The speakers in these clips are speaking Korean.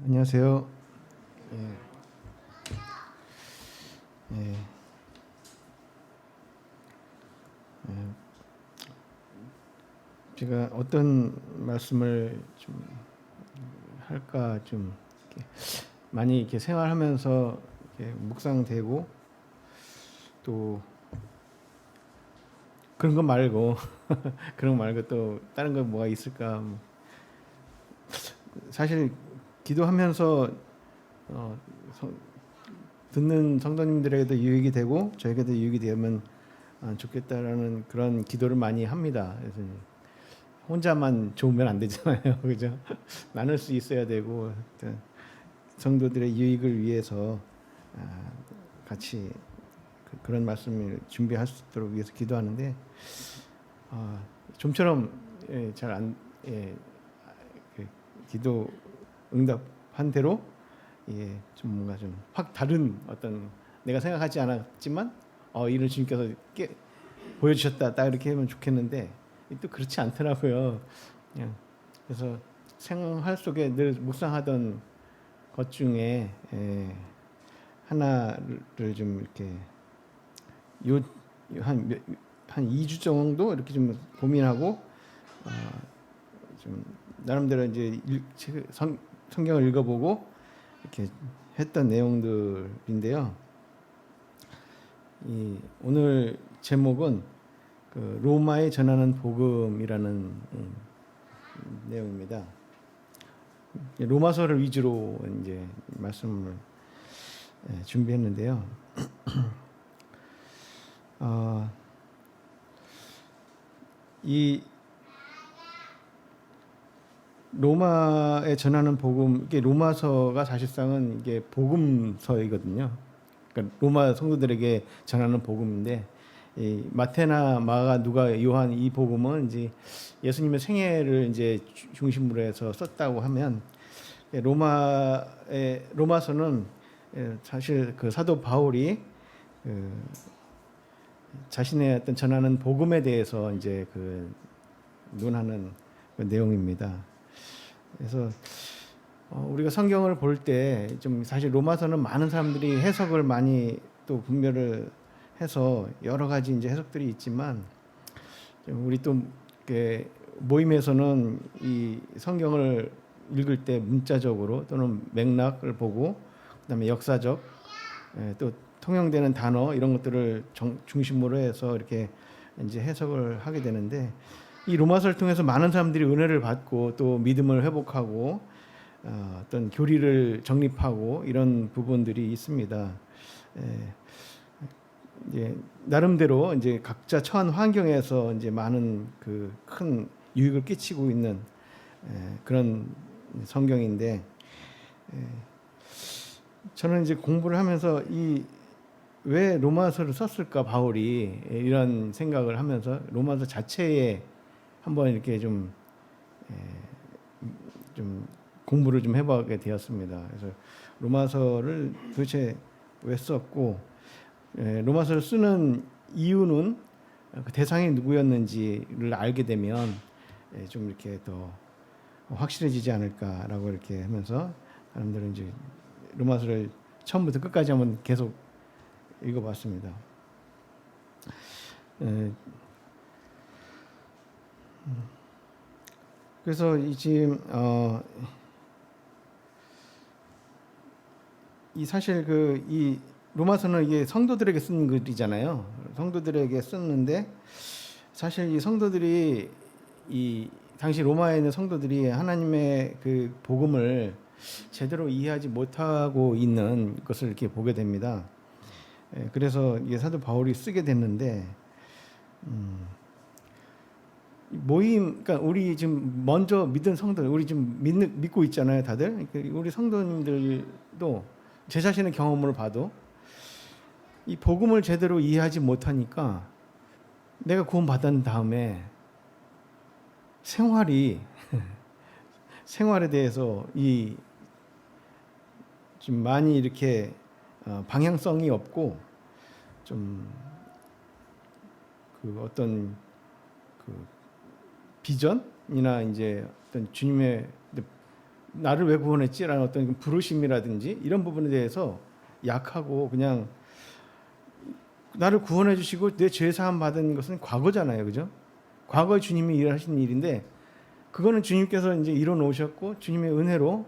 안녕하세요. 예, 예, 예. 제가 어떤 말씀을 좀 할까 좀 이렇게 많이 이렇게 생활하면서 이렇게 묵상되고 또 그런 거 말고 그런 거 말고 또 다른 거 뭐가 있을까? 사실 기도하면서 어, 성- 듣는 성도님들에게도 유익이 되고 저에게도 유익이 되면 좋겠다라는 그런 기도를 많이 합니다. 그래서 혼자만 좋으면 안 되잖아요. 그죠? 나눌 수 있어야 되고 성도들의 유익을 위해서 같이 그런 말씀을 준비할 수 있도록 위해서 기도하는데 좀처럼 잘안 그 기도 응답한 대로 좀 뭔가 좀 확 다른 어떤 내가 생각하지 않았지만 이를 주님께서 보여주셨다 딱 이렇게 하면 좋겠는데 또 그렇지 않더라고요. 그냥 그래서 생활 속에 늘 묵상하던 것 중에 하나를 좀 이렇게 요한 2주 정도 이렇게 좀 고민하고 좀 나름대로 이제 성경을 읽어보고 이렇게 했던 내용들인데요. 오늘 제목은 그 로마에 전하는 복음이라는 내용입니다. 로마서를 위주로 이제 말씀을 준비했는데요. 이 로마에 전하는 복음, 이게 로마서가 사실상은 이게 복음서이거든요. 그러니까 로마 성도들에게 전하는 복음인데 이 마태나 마가, 누가, 요한 이 복음은 이제 예수님의 생애를 이제 중심으로 해서 썼다고 하면 로마서는 사실 그 사도 바울이 그 자신의 어떤 전하는 복음에 대해서 이제 그 논하는 그 내용입니다. 그래서 우리가 성경을 볼 때 좀 사실 로마서는 많은 사람들이 해석을 많이 또 분별을 해서 여러 가지 이제 해석들이 있지만 우리 또 모임에서는 이 성경을 읽을 때 문자적으로 또는 맥락을 보고 그다음에 역사적 또 통용되는 단어 이런 것들을 중심으로 해서 이렇게 이제 해석을 하게 되는데 이 로마서를 통해서 많은 사람들이 은혜를 받고 또 믿음을 회복하고 어떤 교리를 정립하고 이런 부분들이 있습니다. 이제 나름대로 이제 각자 처한 환경에서 이제 많은 그 큰 유익을 끼치고 있는 그런 성경인데 저는 이제 공부를 하면서 이 왜 로마서를 썼을까 바울이 이런 생각을 하면서 로마서 자체에 한번 이렇게 좀 공부를 좀 해보게 되었습니다. 그래서 로마서를 도대체 왜 썼고 로마서를 쓰는 이유는 그 대상이 누구였는지를 알게 되면 좀 이렇게 더 확실해지지 않을까라고 이렇게 하면서 사람들은 이제 로마서를 처음부터 끝까지 한번 계속 읽어봤습니다. 그래서 지금 이 사실 이 로마서는 이게 성도들에게 쓴 글이잖아요. 성도들에게 썼는데 사실 이 성도들이 이 당시 로마에 있는 성도들이 하나님의 그 복음을 제대로 이해하지 못하고 있는 것을 이렇게 보게 됩니다. 그래서 이게 사도 바울이 쓰게 됐는데 그러니까 우리 지금 먼저 믿은 성도들, 우리 지금 믿고 있잖아요, 다들. 우리 성도님들도 제 자신의 경험을 봐도 이 복음을 제대로 이해하지 못하니까 내가 구원 받은 다음에 생활에 대해서 좀 많이 이렇게 방향성이 없고 좀 그 어떤 그 비전이나 이제 어떤 주님의 나를 왜 구원했지라는 어떤 부르심이라든지 이런 부분에 대해서 약하고 그냥 나를 구원해 주시고 내 죄 사함 받은 것은 과거잖아요, 그죠? 과거에 주님이 일하신 일인데 그거는 주님께서 이제 이뤄 놓으셨고 주님의 은혜로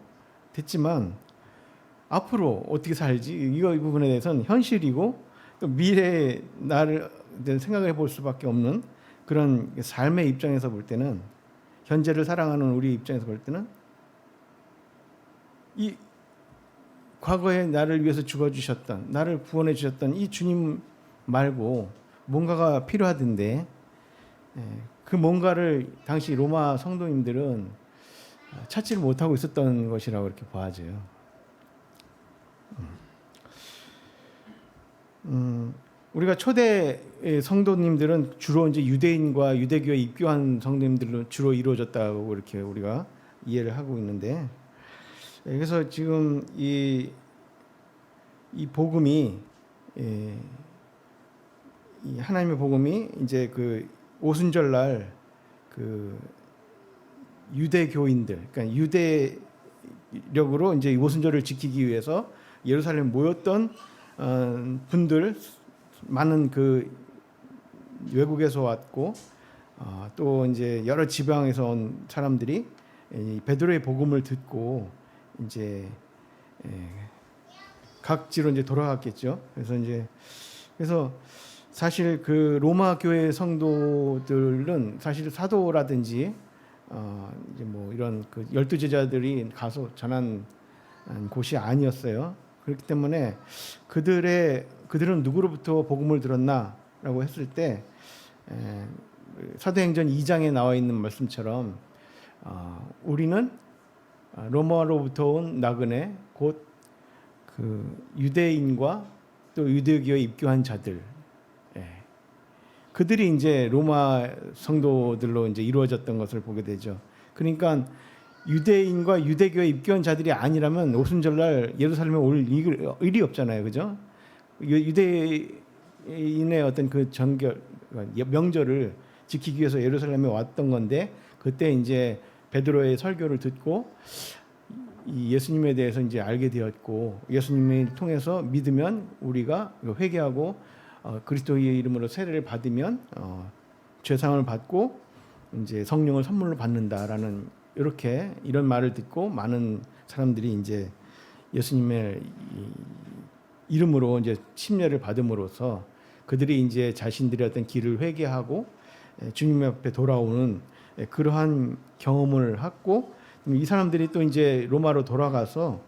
됐지만 앞으로 어떻게 살지 이 부분에 대해서는 현실이고 또 미래의 나를 생각해 볼 수밖에 없는 그런 삶의 입장에서 볼 때는 현재를 사랑하는 우리 입장에서 볼 때는 이 과거에 나를 위해서 죽어주셨던 나를 구원해 주셨던 이 주님 말고 뭔가가 필요하던데 그 뭔가를 당시 로마 성도님들은 찾지를 못하고 있었던 것이라고 이렇게 봐져요. 우리가 초대 성도님들은 주로 이제 유대인과 유대교에 입교한 성도님들로 주로 이루어졌다고 이렇게 우리가 이해를 하고 있는데, 그래서 지금 이 복음이 이 하나님의 복음이 이제 그 오순절날 그 유대교인들, 그러니까 유대력으로 이제 오순절을 지키기 위해서 예루살렘에 모였던 분들 많은 그 외국에서 왔고 또 이제 여러 지방에서 온 사람들이 이 베드로의 복음을 듣고 이제 각지로 이제 돌아갔겠죠. 그래서 사실 그 로마 교회 성도들은 사실 사도라든지 이제 뭐 이런 그 12제자들이 가서 전한 곳이 아니었어요. 그렇기 때문에 그들은 누구로부터 복음을 들었나라고 했을 때 사도행전 2장에 나와 있는 말씀처럼 우리는 로마로부터 온 나그네 곧 그 유대인과 또 유대교에 입교한 자들 그들이 이제 로마 성도들로 이제 이루어졌던 것을 보게 되죠. 그러니까 유대인과 유대교에 입교한 자들이 아니라면 오순절날 예루살렘에 올 일이 없잖아요, 그죠? 유대인의 어떤 그 명절을 지키기 위해서 예루살렘에 왔던 건데 그때 이제 베드로의 설교를 듣고 이 예수님에 대해서 이제 알게 되었고 예수님을 통해서 믿으면 우리가 회개하고 그리스도의 이름으로 세례를 받으면 죄사함을 받고 이제 성령을 선물로 받는다라는 이런 말을 듣고 많은 사람들이 이제 예수님의 이름으로 이제 침례를 받음으로써 그들이 이제 자신들의 어떤 길을 회개하고 주님 앞에 돌아오는 그러한 경험을 하고 이 사람들이 또 이제 로마로 돌아가서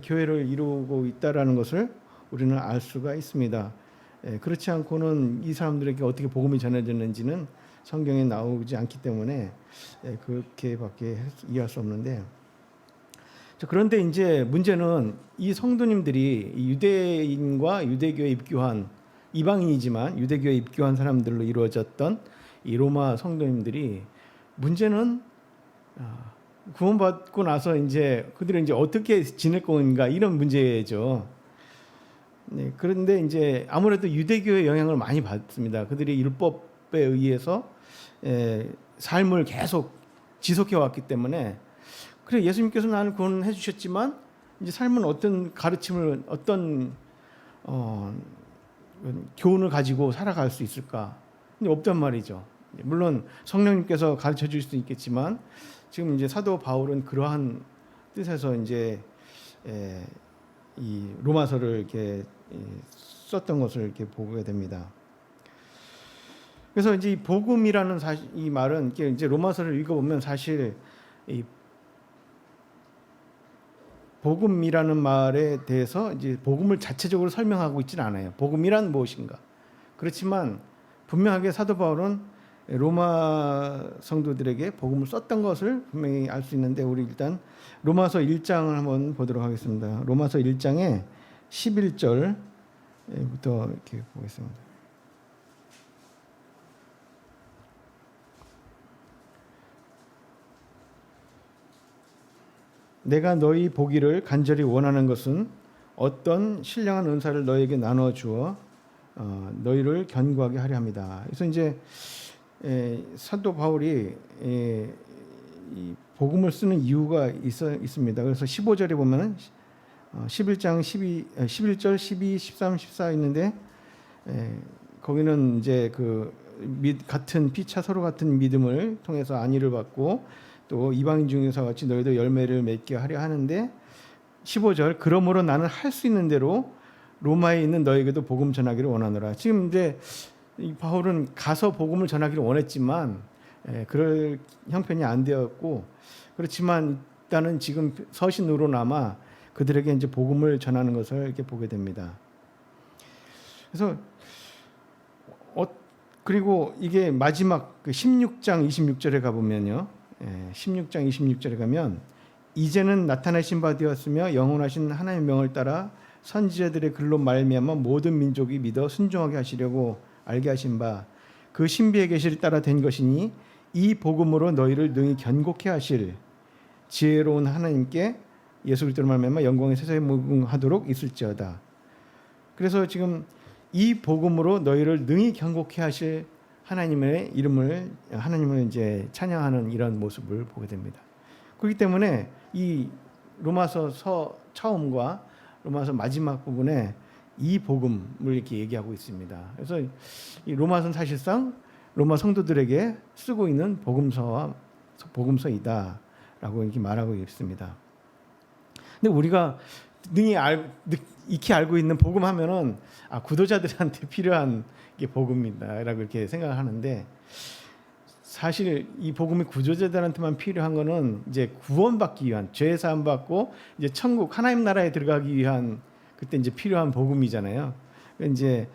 교회를 이루고 있다라는 것을 우리는 알 수가 있습니다. 그렇지 않고는 이 사람들에게 어떻게 복음이 전해졌는지는 성경에 나오지 않기 때문에 그렇게밖에 이해할 수 없는데, 그런데 이제 문제는 이 성도님들이 유대인과 유대교에 입교한 이방인이지만 유대교에 입교한 사람들로 이루어졌던 이 로마 성도님들이 문제는 구원받고 나서 이제 그들은 이제 어떻게 지낼 건가 이런 문제죠. 네, 그런데 이제 아무래도 유대교의 영향을 많이 받습니다. 그들이 율법에 의해서 삶을 계속 지속해 왔기 때문에 그래 예수님께서 나를 구원해 주셨지만 이제 삶은 어떤 가르침을 어떤 교훈을 가지고 살아갈 수 있을까? 근데 없단 말이죠. 물론 성령님께서 가르쳐 줄 수도 있겠지만 지금 이제 사도 바울은 그러한 뜻에서 이제 이 로마서를 이렇게 썼던 것을 이렇게 보게 됩니다. 그래서 이제 이 복음이라는 이 말은 이제 로마서를 읽어보면 사실 이 복음이라는 말에 대해서 이제 복음을 자체적으로 설명하고 있지는 않아요. 복음이란 무엇인가? 그렇지만 분명하게 사도 바울은 로마 성도들에게 복음을 썼던 것을 분명히 알 수 있는데 우리 일단 로마서 1장을 한번 보도록 하겠습니다. 로마서 1장에 11절부터 이렇게 보겠습니다. 내가 너희 보기를 간절히 원하는 것은 어떤 신령한 은사를 너에게 나눠 주어 너희를 견고하게 하려 합니다. 그래서 이제 사도 바울이 이 복음을 쓰는 이유가 있습니다. 그래서 15절에 보면은 11장 11절, 12, 13, 14 있는데 거기는 이제 그 같은 피차 서로 같은 믿음을 통해서 안위를 받고 또 이방인 중에서 같이 너희도 열매를 맺게 하려 하는데 15절 그러므로 나는 할 수 있는 대로 로마에 있는 너에게도 복음 전하기를 원하노라. 지금 이제 이 바울은 가서 복음을 전하기를 원했지만 그럴 형편이 안 되었고 그렇지만 일단은 지금 서신으로나마 그들에게 이제 복음을 전하는 것을 이렇게 보게 됩니다. 그래서 그리고 이게 마지막 그 16장 26절에 가보면요. 16장 26절에 가면 이제는 나타내신 바 되었으며 영원하신 하나님의 명을 따라 선지자들의 글로 말미암아 모든 민족이 믿어 순종하게 하시려고 알게 하신 바 그 신비의 계시를 따라 된 것이니 이 복음으로 너희를 능히 견고케 하실 지혜로운 하나님께 예수 그리스도로 말미암아 영광의 세상에 무궁하도록 있을지어다. 그래서 지금 이 복음으로 너희를 능히 견고케 하실 하나님의 하나님을 이제 찬양하는 이런 모습을 보게 됩니다. 그렇기 때문에 이 로마서 처음과 로마서 마지막 부분에 이 복음을 이렇게 얘기하고 있습니다. 그래서 이 로마서는 사실상 로마 성도들에게 쓰고 있는 복음서이다라고 이렇게 말하고 있습니다. 근데 우리가 익히 알고 있는 복음하면은 구도자들한테 필요한 게 복음이다라고 이렇게 생각하는데 사실 이 복음이 구조자들한테만 필요한 거는 이제 구원받기 위한 죄 사함 받고 이제 천국 하나님 나라에 들어가기 위한 그때 이제 필요한 복음이잖아요. 이제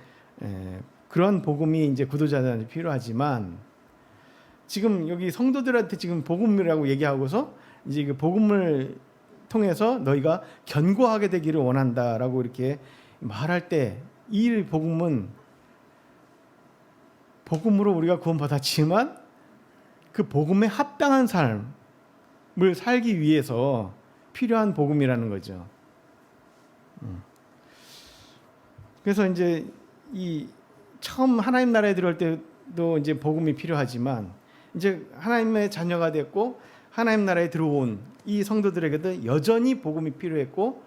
그런 복음이 이제 구도자들한테 필요하지만 지금 여기 성도들한테 지금 복음이라고 얘기하고서 이제 그 복음을 통해서 너희가 견고하게 되기를 원한다라고 이렇게 말할 때 이 복음으로 우리가 구원받았지만 그 복음에 합당한 삶을 살기 위해서 필요한 복음이라는 거죠. 그래서 이제 이 처음 하나님 나라에 들어올 때도 이제 복음이 필요하지만 이제 하나님의 자녀가 됐고 하나님 나라에 들어온 이 성도들에게도 여전히 복음이 필요했고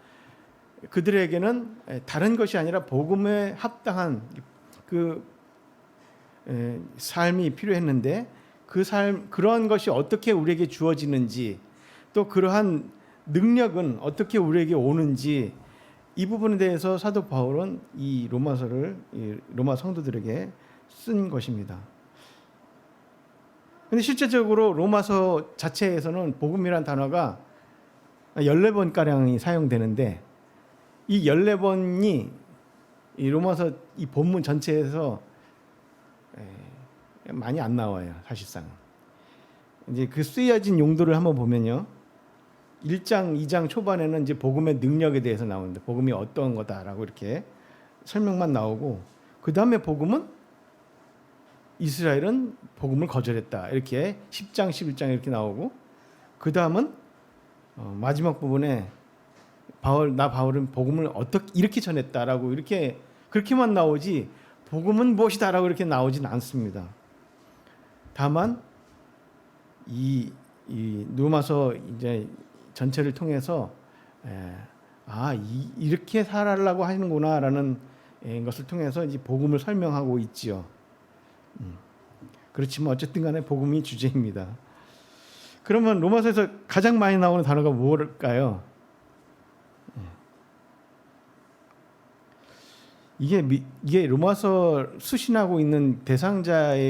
그들에게는 다른 것이 아니라 복음에 합당한 그 삶이 필요했는데 그런 것이 어떻게 우리에게 주어지는지 또 그러한 능력은 어떻게 우리에게 오는지 이 부분에 대해서 사도 바울은 이 로마서를 로마 성도들에게 쓴 것입니다. 근데 실제적으로 로마서 자체에서는 복음이란 단어가 14번가량이 사용되는데 이 14번이 이 로마서 이 본문 전체에서 많이 안 나와요, 사실상. 이제 그 쓰여진 용도를 한번 보면요. 1장, 2장 초반에는 이제 복음의 능력에 대해서 나오는데 복음이 어떤 거다라고 이렇게 설명만 나오고 그다음에 복음은 이스라엘은 복음을 거절했다. 이렇게 10장, 11장 이렇게 나오고 그다음은 마지막 부분에 바울은 복음을 어떻게 이렇게 전했다라고 이렇게 그렇게만 나오지 복음은 무엇이다라고 이렇게 나오진 않습니다. 다만 이 로마서 이제 전체를 통해서 이렇게 살아가려고 하는구나라는 것을 통해서 이제 복음을 설명하고 있지요. 그렇지만 어쨌든 간에 복음이 주제입니다. 그러면 로마서에서 가장 많이 나오는 단어가 뭘까요? 이게 로마서 수신하고 있는 대상자가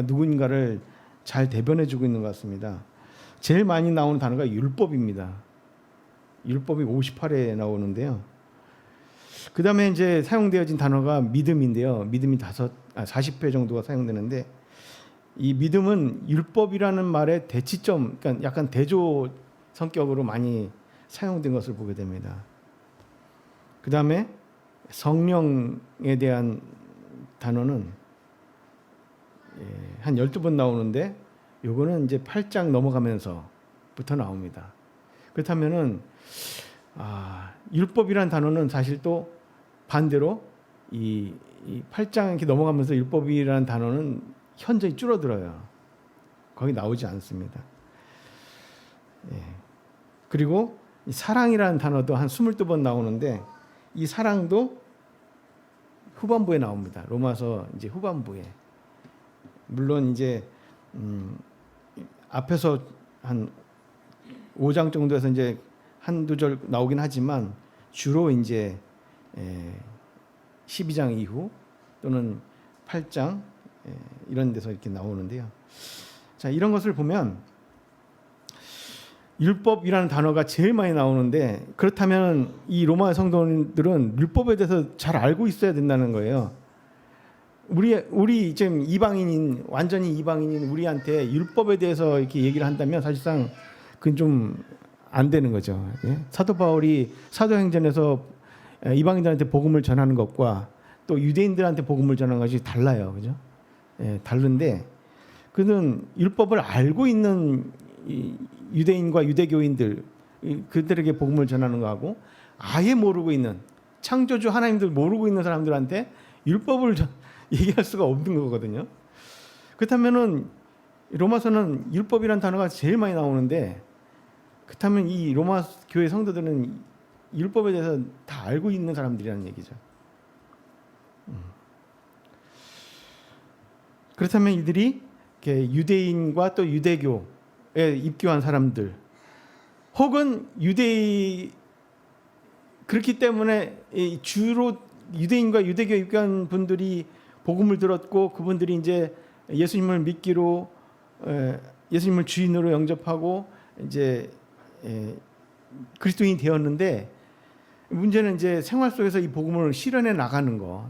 누군가를 잘 대변해주고 있는 것 같습니다. 제일 많이 나오는 단어가 율법입니다. 율법이 58회 나오는데요. 그 다음에 이제 사용되어진 단어가 믿음인데요. 믿음이 40회 정도가 사용되는데 이 믿음은 율법이라는 말의 대치점, 그러니까 약간 대조 성격으로 많이 사용된 것을 보게 됩니다. 그 다음에 성령에 대한 단어는 한 12번 나오는데 요거는 이제 8장 넘어가면서부터 나옵니다. 그렇다면은 율법이라는 단어는 사실 또 반대로 이 8장 이렇게 넘어가면서 율법이라는 단어는 현저히 줄어들어요. 거기 나오지 않습니다. 예. 그리고 이 사랑이라는 단어도 한 22번 나오는데 이 사랑도 후반부에 나옵니다. 로마서 이제 후반부에. 물론 이제 앞에서 한 5장 정도에서 이제 한두 절 나오긴 하지만 주로 이제 12장 이후 또는 8장 이런 데서 이렇게 나오는데요. 자, 이런 것을 보면 율법이라는 단어가 제일 많이 나오는데, 그렇다면 이 로마 성도들은 율법에 대해서 잘 알고 있어야 된다는 거예요. 우리 지금 이방인인, 완전히 이방인인 우리한테 율법에 대해서 이렇게 얘기를 한다면 사실상 그건 좀 안 되는 거죠. 예? 사도 바울이 사도행전에서 이방인들한테 복음을 전하는 것과 또 유대인들한테 복음을 전하는 것이 달라요, 그죠? 예, 다른데 그는 율법을 알고 있는 유대인과 유대교인들, 그들에게 복음을 전하는 거하고 아예 모르고 있는, 창조주 하나님들 모르고 있는 사람들한테 율법을 얘기할 수가 없는 거거든요. 그렇다면은 로마서는 율법이라는 단어가 제일 많이 나오는데, 그렇다면 이 로마 교회 성도들은 율법에 대해서 다 알고 있는 사람들이라는 얘기죠. 그렇다면 이들이 유대인과 또 유대교에 입교한 사람들, 혹은 그렇기 때문에 주로 유대인과 유대교에 입교한 분들이 복음을 들었고 그분들이 이제 예수님을 믿기로, 예수님을 주인으로 영접하고 이제 그리스도인이 되었는데, 문제는 이제 생활 속에서 이 복음을 실현해 나가는 거,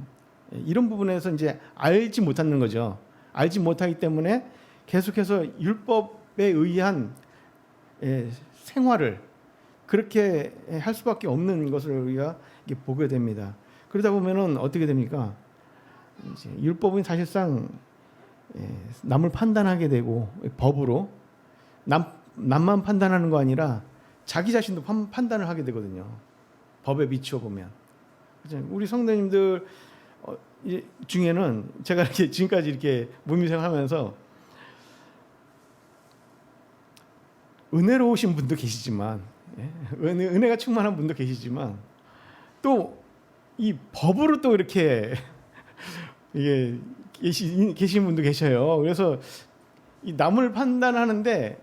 이런 부분에서 이제 알지 못하는 거죠. 알지 못하기 때문에 계속해서 율법에 의한 생활을 그렇게 할 수밖에 없는 것을 우리가 보게 됩니다. 그러다 보면은 어떻게 됩니까? 이제 율법은 사실상 남을 판단하게 되고, 법으로 남만 판단하는 거 아니라 자기 자신도 판단을 하게 되거든요. 법에 비추어 보면. 우리 성도님들 중에는 제가 이렇게 지금까지 이렇게 무미생하면서 은혜로우신 분도 계시지만, 은혜가 충만한 분도 계시지만, 또 이 법으로 또 이렇게 이게 계신 분도 계셔요. 그래서 이 남을 판단하는데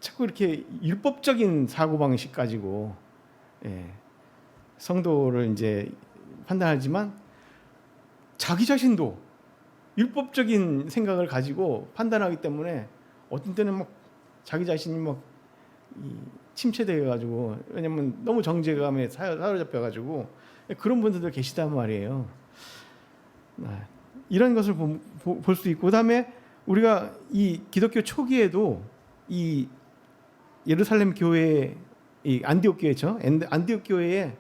자꾸 이렇게 율법적인 사고 방식 가지고 성도를 이제 판단하지만 자기 자신도 율법적인 생각을 가지고 판단하기 때문에 어떤 때는 막 자기 자신이 막 침체되어 가지고, 왜냐면 너무 정죄감에 사로잡혀 가지고 그런 분들도 계시단 말이에요. 이런 것을 볼 수 있고, 그다음에 우리가 이 기독교 초기에도 이 예루살렘 교회, 이 안디옥 교회죠. 안디옥 교회에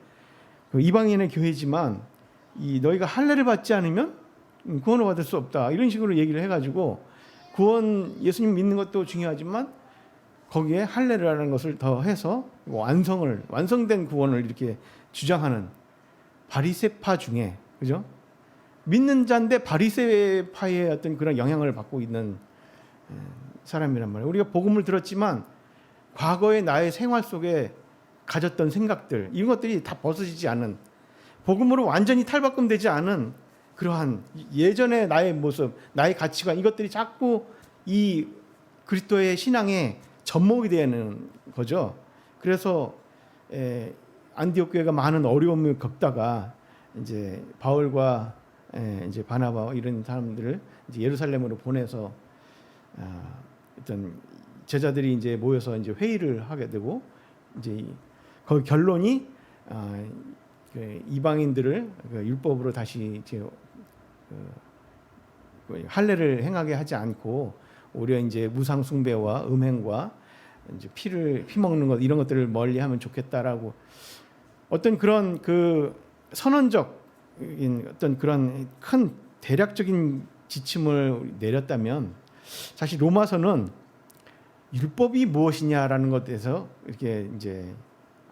그 이방인의 교회지만 이 너희가 할례를 받지 않으면 구원을 받을 수 없다, 이런 식으로 얘기를 해가지고, 구원, 예수님 믿는 것도 중요하지만 거기에 할례라는 것을 더해서 완성된 구원을 이렇게 주장하는 바리새파 중에, 그죠? 믿는 자인데 바리새파의 어떤 그런 영향을 받고 있는 사람이란 말이에요. 우리가 복음을 들었지만 과거의 나의 생활 속에 가졌던 생각들, 이런 것들이 다 벗어지지 않은, 복음으로 완전히 탈바꿈되지 않은 그러한 예전의 나의 모습, 나의 가치관, 이것들이 자꾸 이 그리스도의 신앙에 접목이 되는 거죠. 그래서 안디옥 교회가 많은 어려움을 겪다가 이제 바울과 이제 바나바 이런 사람들을 이제 예루살렘으로 보내서 어떤 제자들이 이제 모여서 이제 회의를 하게 되고, 이제 거기 결론이 이방인들을 율법으로 다시 이제 할례를 행하게 하지 않고 오히려 이제 무상 숭배와 음행과 이제 피 먹는 것, 이런 것들을 멀리하면 좋겠다라고 어떤 그런 그 선언적인 어떤 그런 큰 대략적인 지침을 내렸다면, 사실 로마서는 율법이 무엇이냐라는 것에서 이렇게 이제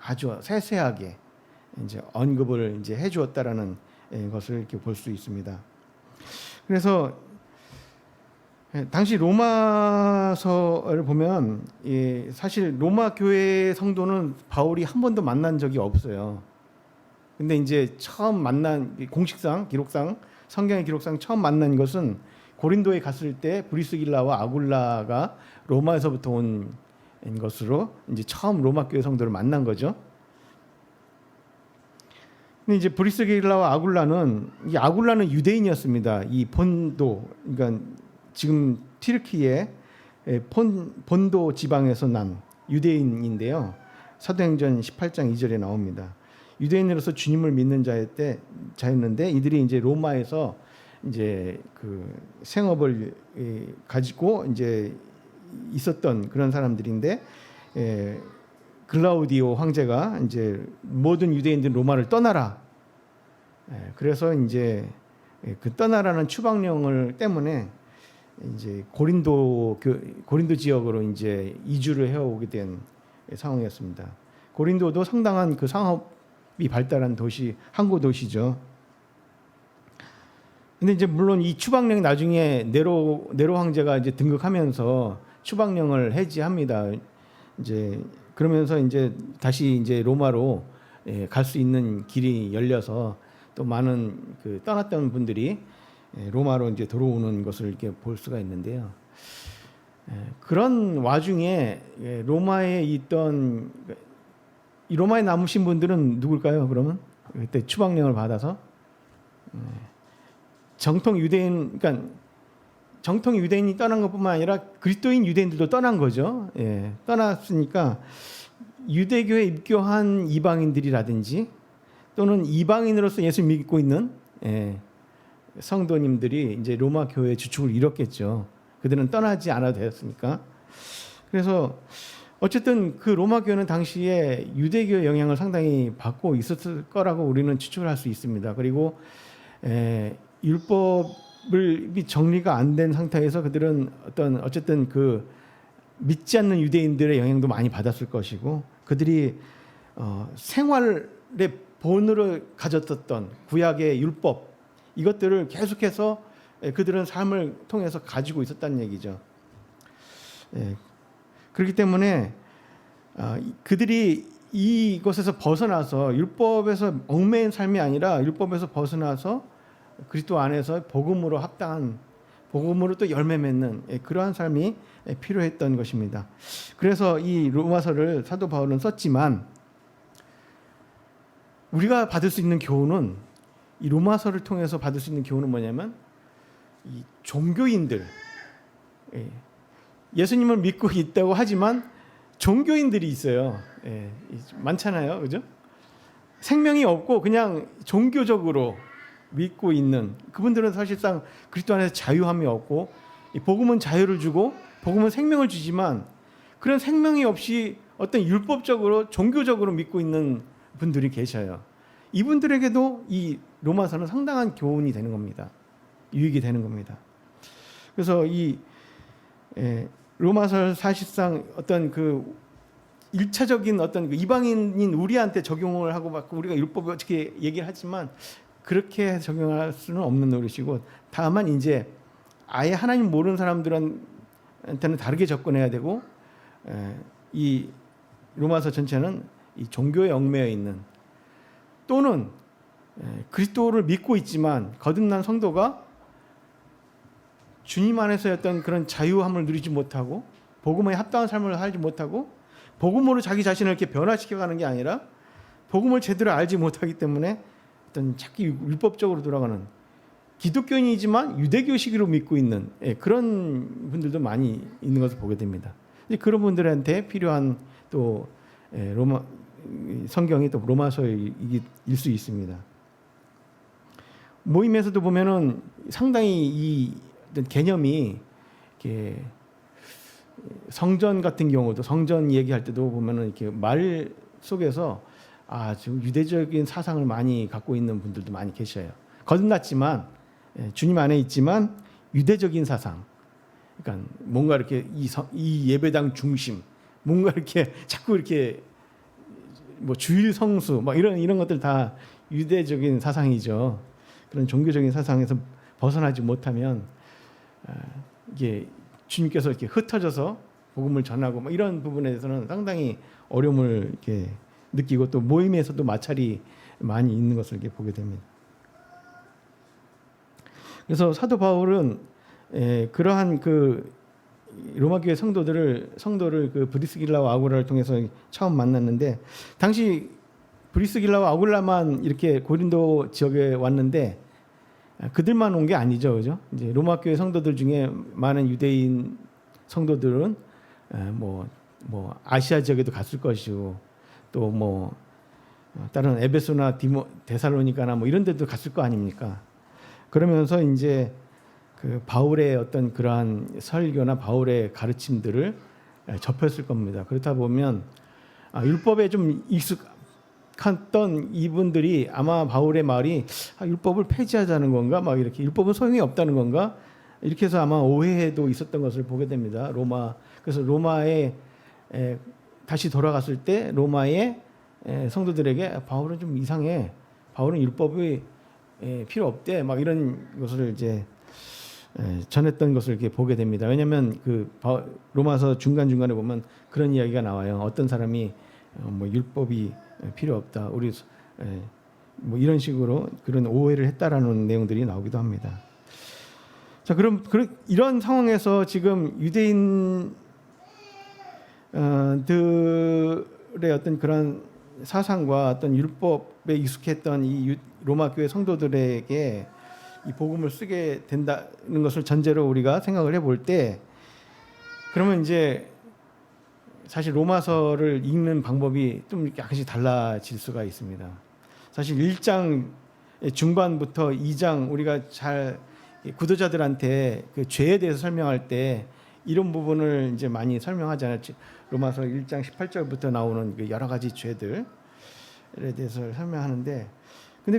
아주 세세하게 이제 언급을 이제 해주었다라는 것을 이렇게 볼 수 있습니다. 그래서 당시 로마서를 보면 사실 로마 교회 성도는 바울이 한 번도 만난 적이 없어요. 근데 이제 처음 만난 공식상 기록상 성경의 기록상 처음 만난 것은 고린도에 갔을 때 브리스길라와 아굴라가 로마에서부터 온 것으로 이제 처음 로마 교회 성도를 만난 거죠. 근데 이제 브리스길라와 아굴라는 이 아굴라는 유대인이었습니다. 이 본도 그러니까 지금 튀르키예 본도 지방에서 난 유대인인데요. 사도행전 18장 2절에 나옵니다. 유대인으로서 주님을 믿는 자였는데 이들이 이제 로마에서 이제 그 생업을 가지고 이제 있었던 그런 사람들인데 글라우디오 황제가 이제 모든 유대인들 로마를 떠나라. 그래서 이제 그 떠나라는 추방령을 때문에 이제 고린도 지역으로 이제 이주를 해오게 된 상황이었습니다. 고린도도 상당한 그 상업이 발달한 도시, 항구 도시죠. 근데 이제 물론 이 추방령이 나중에 네로 황제가 이제 등극하면서 추방령을 해지합니다. 이제 그러면서 이제 다시 이제 로마로 갈 수 있는 길이 열려서 또 많은 그 떠났던 분들이 로마로 이제 들어오는 것을 이렇게 볼 수가 있는데요. 그런 와중에 로마에 있던 이 로마에 남으신 분들은 누굴까요? 그러면 그때 추방령을 받아서 정통 유대인, 그러니까 정통 유대인이 떠난 것뿐만 아니라 그리스도인 유대인들도 떠난 거죠. 떠났으니까 유대교에 입교한 이방인들이라든지 또는 이방인으로서 예수 믿고 있는 성도님들이 이제 로마 교회의 주축을 이뤘겠죠. 그들은 떠나지 않아도 되었으니까. 그래서 어쨌든 그 로마 교회는 당시에 유대교의 영향을 상당히 받고 있었을 거라고 우리는 추측을 할 수 있습니다. 그리고 율법이 정리가 안 된 상태에서 그들은 어쨌든 그 믿지 않는 유대인들의 영향도 많이 받았을 것이고 그들이 생활의 본으로 가졌었던 구약의 율법 이것들을 계속해서 그들은 삶을 통해서 가지고 있었다는 얘기죠. 그렇기 때문에 그들이 이것에서 벗어나서 율법에서 얽매인 삶이 아니라 율법에서 벗어나서 그리스도 안에서 복음으로 합당한 복음으로 또 열매 맺는 그러한 삶이 필요했던 것입니다. 그래서 이 로마서를 사도 바울은 썼지만 우리가 받을 수 있는 교훈은 이 로마서를 통해서 받을 수 있는 교훈은 뭐냐면 이 종교인들 예수님을 믿고 있다고 하지만 종교인들이 있어요. 많잖아요, 그죠? 생명이 없고 그냥 종교적으로 믿고 있는 그분들은 사실상 그리스도 안에서 자유함이 없고 복음은 자유를 주고 복음은 생명을 주지만 그런 생명이 없이 어떤 율법적으로 종교적으로 믿고 있는 분들이 계셔요. 이분들에게도 이 로마서는 상당한 교훈이 되는 겁니다. 유익이 되는 겁니다. 그래서 이 로마서 사실상 어떤 그 일차적인 어떤 그 이방인인 우리한테 적용을 하고 막 우리가 율법을 어떻게 얘기를 하지만 그렇게 적용할 수는 없는 노릇이고 다만 이제 아예 하나님 모르는 사람들한테는 다르게 접근해야 되고 이 로마서 전체는 이 종교에 얽매여 있는 또는 그리스도를 믿고 있지만 거듭난 성도가 주님 안에서의 어떤 그런 자유함을 누리지 못하고 복음에 합당한 삶을 살지 못하고 복음으로 자기 자신을 이렇게 변화시켜가는 게 아니라 복음을 제대로 알지 못하기 때문에 어떤 자기 율법적으로 돌아가는 기독교인이지만 유대교식으로 믿고 있는 그런 분들도 많이 있는 것을 보게 됩니다. 그런 분들한테 필요한 또 로마 성경이 또 로마서일 수 있습니다. 모임에서도 보면은 상당히 이 개념이 이렇게 성전 같은 경우도 성전 얘기할 때도 보면은 이렇게 말 속에서 지금 유대적인 사상을 많이 갖고 있는 분들도 많이 계셔요. 거듭났지만 주님 안에 있지만 유대적인 사상. 그러니까 뭔가 이렇게 이 예배당 중심, 뭔가 이렇게 자꾸 이렇게 뭐 주일 성수, 막 이런 것들 다 유대적인 사상이죠. 그런 종교적인 사상에서 벗어나지 못하면 이게 주님께서 이렇게 흩어져서 복음을 전하고 뭐 이런 부분에 대해서는 상당히 어려움을 이렇게 느끼고 또 모임에서도 마찰이 많이 있는 것을 이렇게 보게 됩니다. 그래서 사도 바울은 그러한 그 로마 교회 성도를 그 브리스길라와 아굴라를 통해서 처음 만났는데, 당시 브리스길라와 아굴라만 이렇게 고린도 지역에 왔는데 그들만 온 게 아니죠, 그죠? 이제 로마 교회 성도들 중에 많은 유대인 성도들은 뭐 아시아 지역에도 갔을 것이고, 또 뭐 다른 에베소나 데살로니가나 뭐 이런 데도 갔을 거 아닙니까? 그러면서 이제 그 바울의 어떤 그러한 설교나 바울의 가르침들을 접했을 겁니다. 그렇다 보면 율법에 좀 익숙했던 이분들이 아마 바울의 말이 율법을 폐지하자는 건가, 막 이렇게 율법은 소용이 없다는 건가, 이렇게 해서 아마 오해도 있었던 것을 보게 됩니다. 그래서 로마에 다시 돌아갔을 때 로마의 성도들에게 바울은 좀 이상해, 바울은 율법이 필요 없대, 막 이런 것을 이제 전했던 것을 이렇게 보게 됩니다. 왜냐하면 그 로마서 중간 중간에 보면 그런 이야기가 나와요. 어떤 사람이 뭐 율법이 필요 없다, 우리 뭐 이런 식으로 그런 오해를 했다라는 내용들이 나오기도 합니다. 자, 그럼 이런 상황에서 지금 유대인들의 어떤 그런 사상과 어떤 율법에 익숙했던 이 로마 교회 성도들에게 이 복음을 쓰게 된다는 것을 전제로 우리가 생각을 해볼 때, 그러면 이제 사실 로마서를 읽는 방법이 좀 약간씩 달라질 수가 있습니다. 사실 1장 중반부터 2장 우리가 잘 구도자들한테 그 죄에 대해서 설명할 때 이런 부분을 이제 많이 설명하잖아요. 로마서 1장 18절부터 나오는 그 여러 가지 죄들에 대해서 설명하는데, 근데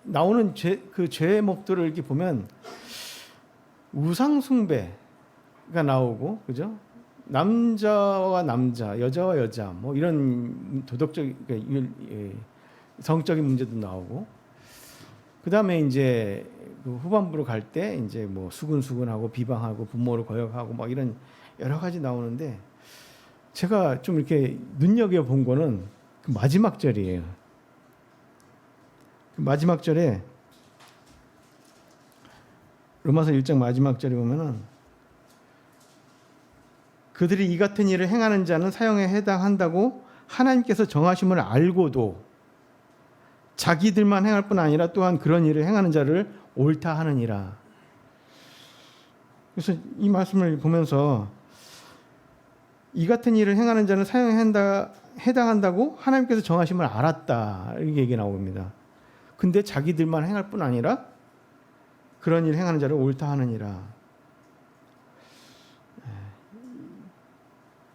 나오는 그 죄목들을 이렇게 보면 우상 숭배가 나오고, 그죠? 남자와 남자, 여자와 여자, 뭐 이런 도덕적, 성적인 문제도 나오고, 그 다음에 이제 그 후반부로 갈 때 이제 뭐 수근수근하고 비방하고 부모를 거역하고 막 이런 여러 가지 나오는데, 제가 좀 이렇게 눈여겨 본 거는 그 마지막 절이에요. 그 마지막 절에 로마서 1장 마지막 절에 보면은 그들이 이 같은 일을 행하는 자는 사형에 해당한다고 하나님께서 정하심을 알고도 자기들만 행할 뿐 아니라 또한 그런 일을 행하는 자를 옳다 하느니라. 그래서 이 말씀을 보면서 이 같은 일을 행하는 자는 사형에 해당한다고 하나님께서 정하심을 알았다, 이렇게 얘기 나옵니다. 근데 자기들만 행할 뿐 아니라 그런 일을 행하는 자를 옳다 하느니라.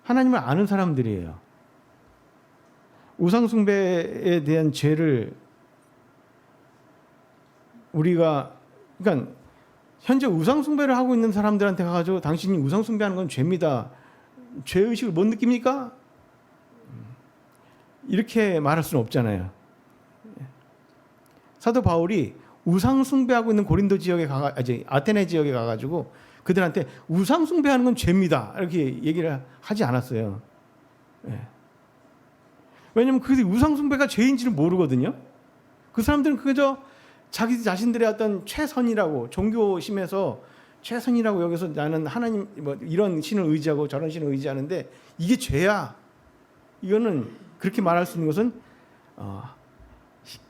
하나님을 아는 사람들이에요. 우상숭배에 대한 죄를 우리가, 그러니까 현재 우상숭배를 하고 있는 사람들한테 가가지고 당신이 우상숭배하는 건 죄입니다, 죄의식을 못 느낍니까? 이렇게 말할 수는 없잖아요. 사도 바울이 우상숭배하고 있는 고린도 지역에 아테네 지역에 가가지고 그들한테 우상숭배하는 건 죄입니다, 이렇게 얘기를 하지 않았어요. 왜냐하면 그들이 우상숭배가 죄인지를 모르거든요. 그 사람들은 그저 자기 자신들의 어떤 최선이라고, 종교심에서 최선이라고 여기서 나는 하나님 뭐 이런 신을 의지하고 저런 신을 의지하는데 이게 죄야, 이거는 그렇게 말할 수 있는 것은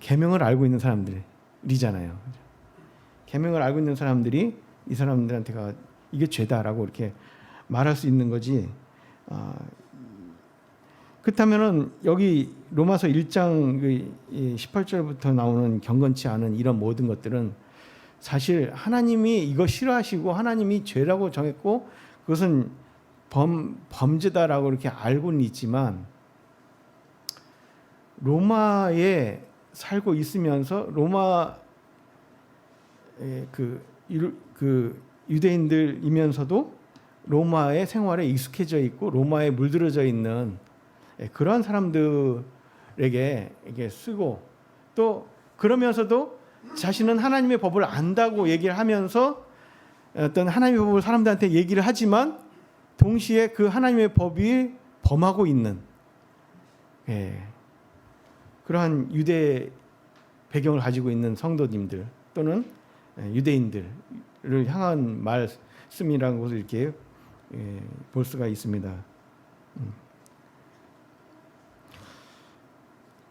계명을 알고 있는 사람들이잖아요. 계명을 알고 있는 사람들이 이 사람들한테가 이게 죄다라고 이렇게 말할 수 있는 거지. 그렇다면은 여기 로마서 1장 18절부터 나오는 경건치 않은 이런 모든 것들은 사실 하나님이 이거 싫어하시고 하나님이 죄라고 정했고 그것은 범죄다라고 이렇게 알고는 있지만, 로마에 살고 있으면서 로마의 그 유대인들이면서도 로마의 생활에 익숙해져 있고 로마에 물들어져 있는 그러한 사람들에게 이게 쓰고, 또 그러면서도 자신은 하나님의 법을 안다고 얘기를 하면서 어떤 하나님의 법을 사람들한테 얘기를 하지만 동시에 그 하나님의 법이 범하고 있는 그러한 유대 배경을 가지고 있는 성도님들 또는 유대인들을 향한 말씀이라는 것을 이렇게 볼 수가 있습니다.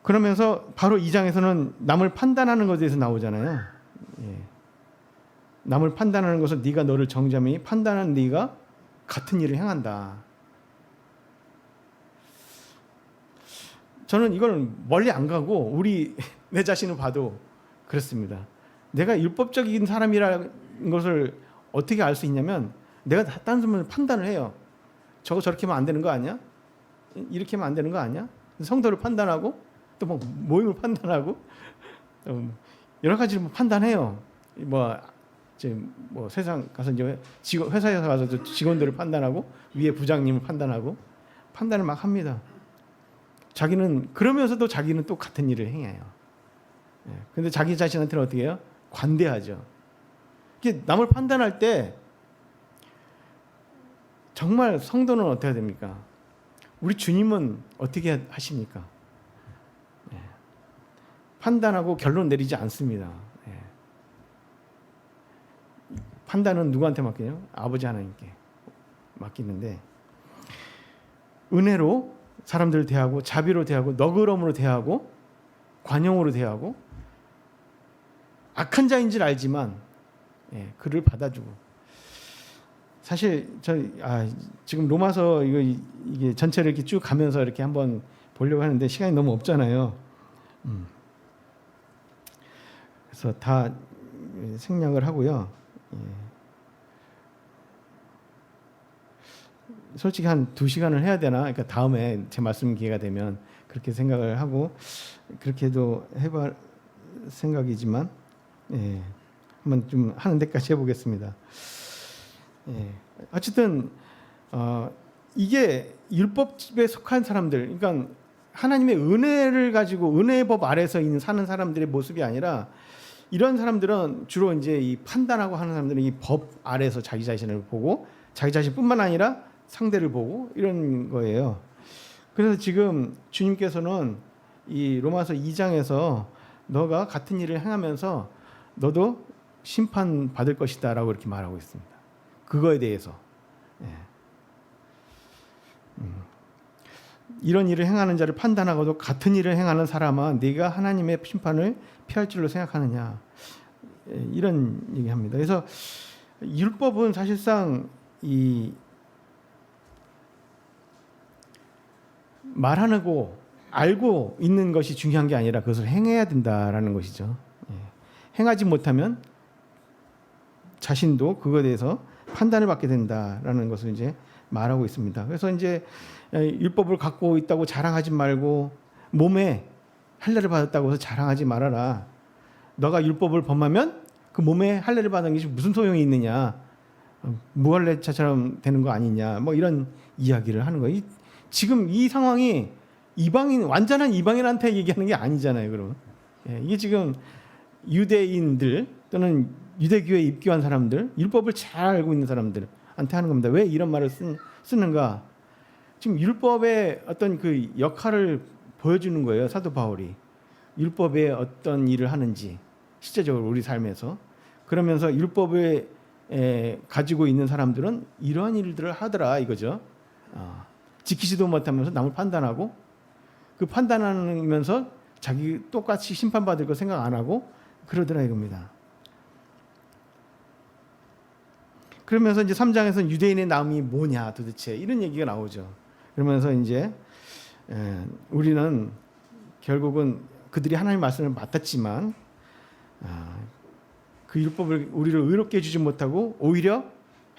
그러면서 바로 2장에서는 남을 판단하는 것에 대해서 나오잖아요. 남을 판단하는 것은 네가 너를 정죄하니 판단하는 네가 같은 일을 행한다. 저는 이걸 멀리 안 가고 내 자신을 봐도 그렇습니다. 내가 율법적인 사람이라는 것을 어떻게 알 수 있냐면 내가 다른 사람을 판단을 해요. 저거 저렇게 하면 안 되는 거 아니야? 이렇게 하면 안 되는 거 아니야? 성도를 판단하고 또 뭐 모임을 판단하고 여러 가지를 판단해요. 뭐 세상 가서 이제 회사에서 가서 직원들을 판단하고 위에 부장님을 판단하고 판단을 막 합니다. 자기는 그러면서도 자기는 또 같은 일을 행해요. 근데 자기 자신한테는 어떻게 해요? 관대하죠. 이게 남을 판단할 때 정말 성도는 어떻게 해야 됩니까? 우리 주님은 어떻게 하십니까? 판단하고 결론 내리지 않습니다. 판단은 누구한테 맡겨요? 아버지 하나님께 맡기는데 은혜로 사람들을 대하고 자비로 대하고 너그러움으로 대하고 관용으로 대하고 악한 자인 줄 알지만 그를 받아주고 사실 지금 로마서 이게 전체를 이렇게 쭉 가면서 이렇게 한번 보려고 하는데 시간이 너무 없잖아요. 그래서 다 생략을 하고요. 솔직히 한 2시간을 해야 되나? 그러니까 다음에 제 말씀 기회가 되면 그렇게 생각을 하고 그렇게도 해볼 생각이지만 한번 좀 하는 데까지 해보겠습니다. 어쨌든 이게 율법에 속한 사람들, 그러니까 하나님의 은혜를 가지고 은혜의 법 아래서 사는 사람들의 모습이 아니라 이런 사람들은 주로 이제 이 판단하고 하는 사람들은 이 법 아래서 자기 자신을 보고 자기 자신뿐만 아니라 상대를 보고 이런 거예요. 그래서 지금 주님께서는 이 로마서 2장에서 너가 같은 일을 행하면서 너도 심판 받을 것이다라고 이렇게 말하고 있습니다. 그거에 대해서 이런 일을 행하는 자를 판단하고도 같은 일을 행하는 사람아 네가 하나님의 심판을 피할 줄로 생각하느냐 이런 얘기합니다. 그래서 율법은 사실상 이 말하고 알고 있는 것이 중요한 게 아니라 그것을 행해야 된다라는 것이죠. 행하지 못하면 자신도 그거에 대해서 판단을 받게 된다라는 것을 이제 말하고 있습니다. 그래서 이제 율법을 갖고 있다고 자랑하지 말고 몸에 할례를 받았다고 해서 자랑하지 말아라. 너가 율법을 범하면 그 몸에 할례를 받은 게 무슨 소용이 있느냐? 무할례자처럼 되는 거 아니냐? 뭐 이런 이야기를 하는 거예요. 지금 이 상황이 완전한 이방인한테 얘기하는 게 아니잖아요. 그럼 이게 지금 유대인들 또는 유대교회에 입교한 사람들, 율법을 잘 알고 있는 사람들한테 하는 겁니다. 왜 이런 말을 쓰는가? 지금 율법의 어떤 그 역할을 보여주는 거예요. 사도 바울이 율법에 어떤 일을 하는지 실제적으로 우리 삶에서 그러면서 율법에 가지고 있는 사람들은 이러한 일들을 하더라 이거죠. 지키지도 못하면서 남을 판단하고 그 판단하면서 자기 똑같이 심판받을 거 생각 안 하고 그러더라 이겁니다. 그러면서 이제 3장에서는 유대인의 남이 뭐냐 도대체 이런 얘기가 나오죠. 그러면서 이제 우리는 결국은 그들이 하나님의 말씀을 맡았지만 그 율법을 우리를 의롭게 해주지 못하고 오히려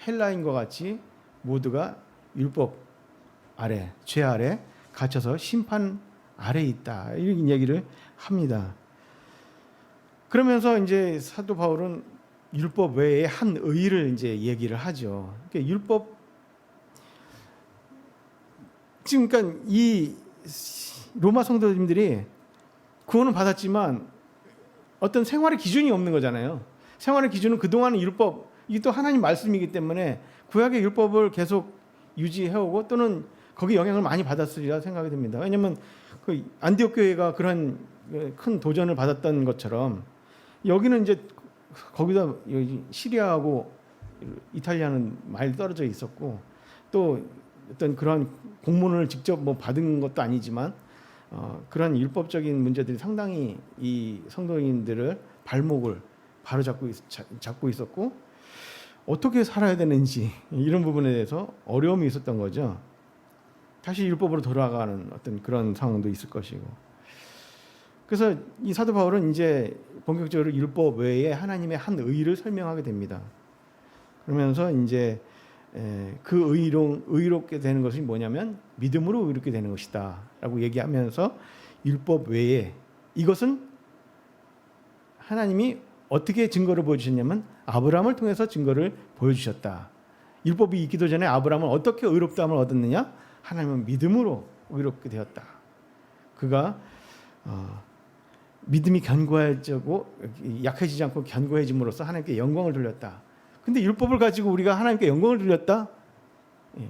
헬라인과 같이 모두가 율법 아래, 죄 아래 갇혀서 심판 아래 있다 이런 얘기를 합니다. 그러면서 이제 사도 바울은 율법 외에 한 의를 이제 얘기를 하죠. 그러니까 율법 지금 그러니까 이 로마 성도님들이 구원은 받았지만 어떤 생활의 기준이 없는 거잖아요. 생활의 기준은 그동안은 율법 이게 또 하나님 말씀이기 때문에 구약의 율법을 계속 유지해오고 또는 거기 영향을 많이 받았으리라 생각이 듭니다. 왜냐하면 그 안디옥 교회가 그런 큰 도전을 받았던 것처럼 여기는 이제 거기다 시리아하고 이탈리아는 많이 떨어져 있었고 또 어떤 그런 공문을 직접 뭐 받은 것도 아니지만 그런 율법적인 문제들이 상당히 이 성도인들을 발목을 바로 잡고 있었고 어떻게 살아야 되는지 이런 부분에 대해서 어려움이 있었던 거죠. 다시 율법으로 돌아가는 어떤 그런 상황도 있을 것이고. 그래서 이 사도 바울은 이제 본격적으로 율법 외에 하나님의 한 의를 설명하게 됩니다. 그러면서 이제 그 의롭게 되는 것이 뭐냐면 믿음으로 의롭게 되는 것이다라고 얘기하면서 율법 외에 이것은 하나님이 어떻게 증거를 보여주셨냐면 아브라함을 통해서 증거를 보여주셨다. 율법이 있기도 전에 아브라함은 어떻게 의롭다함을 얻었느냐? 하나님은 믿음으로 의롭게 되었다. 그가 믿음이 견고해지고 약해지지 않고 견고해짐으로써 하나님께 영광을 돌렸다. 근데 율법을 가지고 우리가 하나님께 영광을 돌렸다? 예.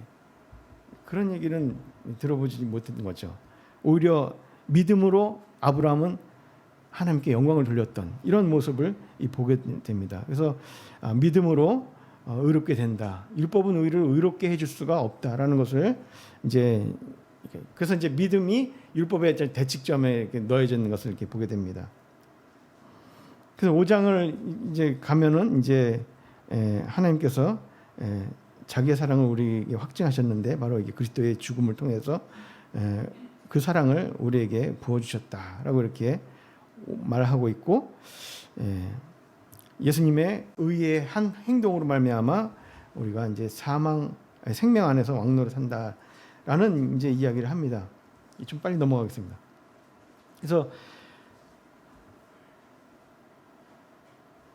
그런 얘기는 들어보지 못했던 거죠. 오히려 믿음으로 아브라함은 하나님께 영광을 돌렸던 이런 모습을 보게 됩니다. 그래서 믿음으로 의롭게 된다. 율법은 우리를 의롭게 해줄 수가 없다라는 것을 이제 그래서 이제 믿음이 율법의 대칙점에 이렇게 넣어져 있는 것을 이렇게 보게 됩니다. 그래서 5장을 이제 가면은 이제 하나님께서 자기의 사랑을 우리에게 확증하셨는데 바로 이게 그리스도의 죽음을 통해서 그 사랑을 우리에게 부어주셨다라고 이렇게 말하고 있고 예수님의 의의 한 행동으로 말미암아 우리가 이제 생명 안에서 왕노를 산다라는 이제 이야기를 합니다. 좀 빨리 넘어가겠습니다. 그래서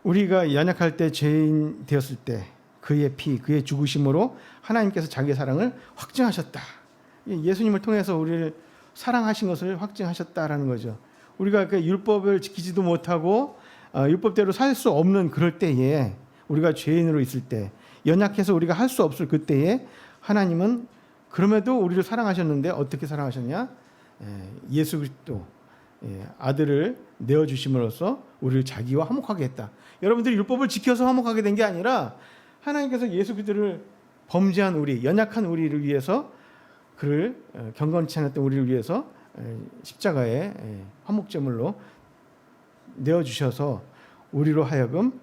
우리가 연약할 때 죄인 되었을 때 그의 피, 그의 죽으심으로 하나님께서 자기의 사랑을 확증하셨다. 예수님을 통해서 우리를 사랑하신 것을 확증하셨다라는 거죠. 우리가 그 율법을 지키지도 못하고 율법대로 살 수 없는 그럴 때에 우리가 죄인으로 있을 때 연약해서 우리가 할 수 없을 그때에 하나님은 그럼에도 우리를 사랑하셨는데 어떻게 사랑하셨냐? 예수 그리스도 아들을 내어주심으로써 우리를 자기와 화목하게 했다. 여러분들이 율법을 지켜서 화목하게 된 게 아니라 하나님께서 예수 그리스도를 범죄한 우리, 연약한 우리를 위해서 그를 경건치 않았던 우리를 위해서 십자가에 화목제물로 내어주셔서 우리로 하여금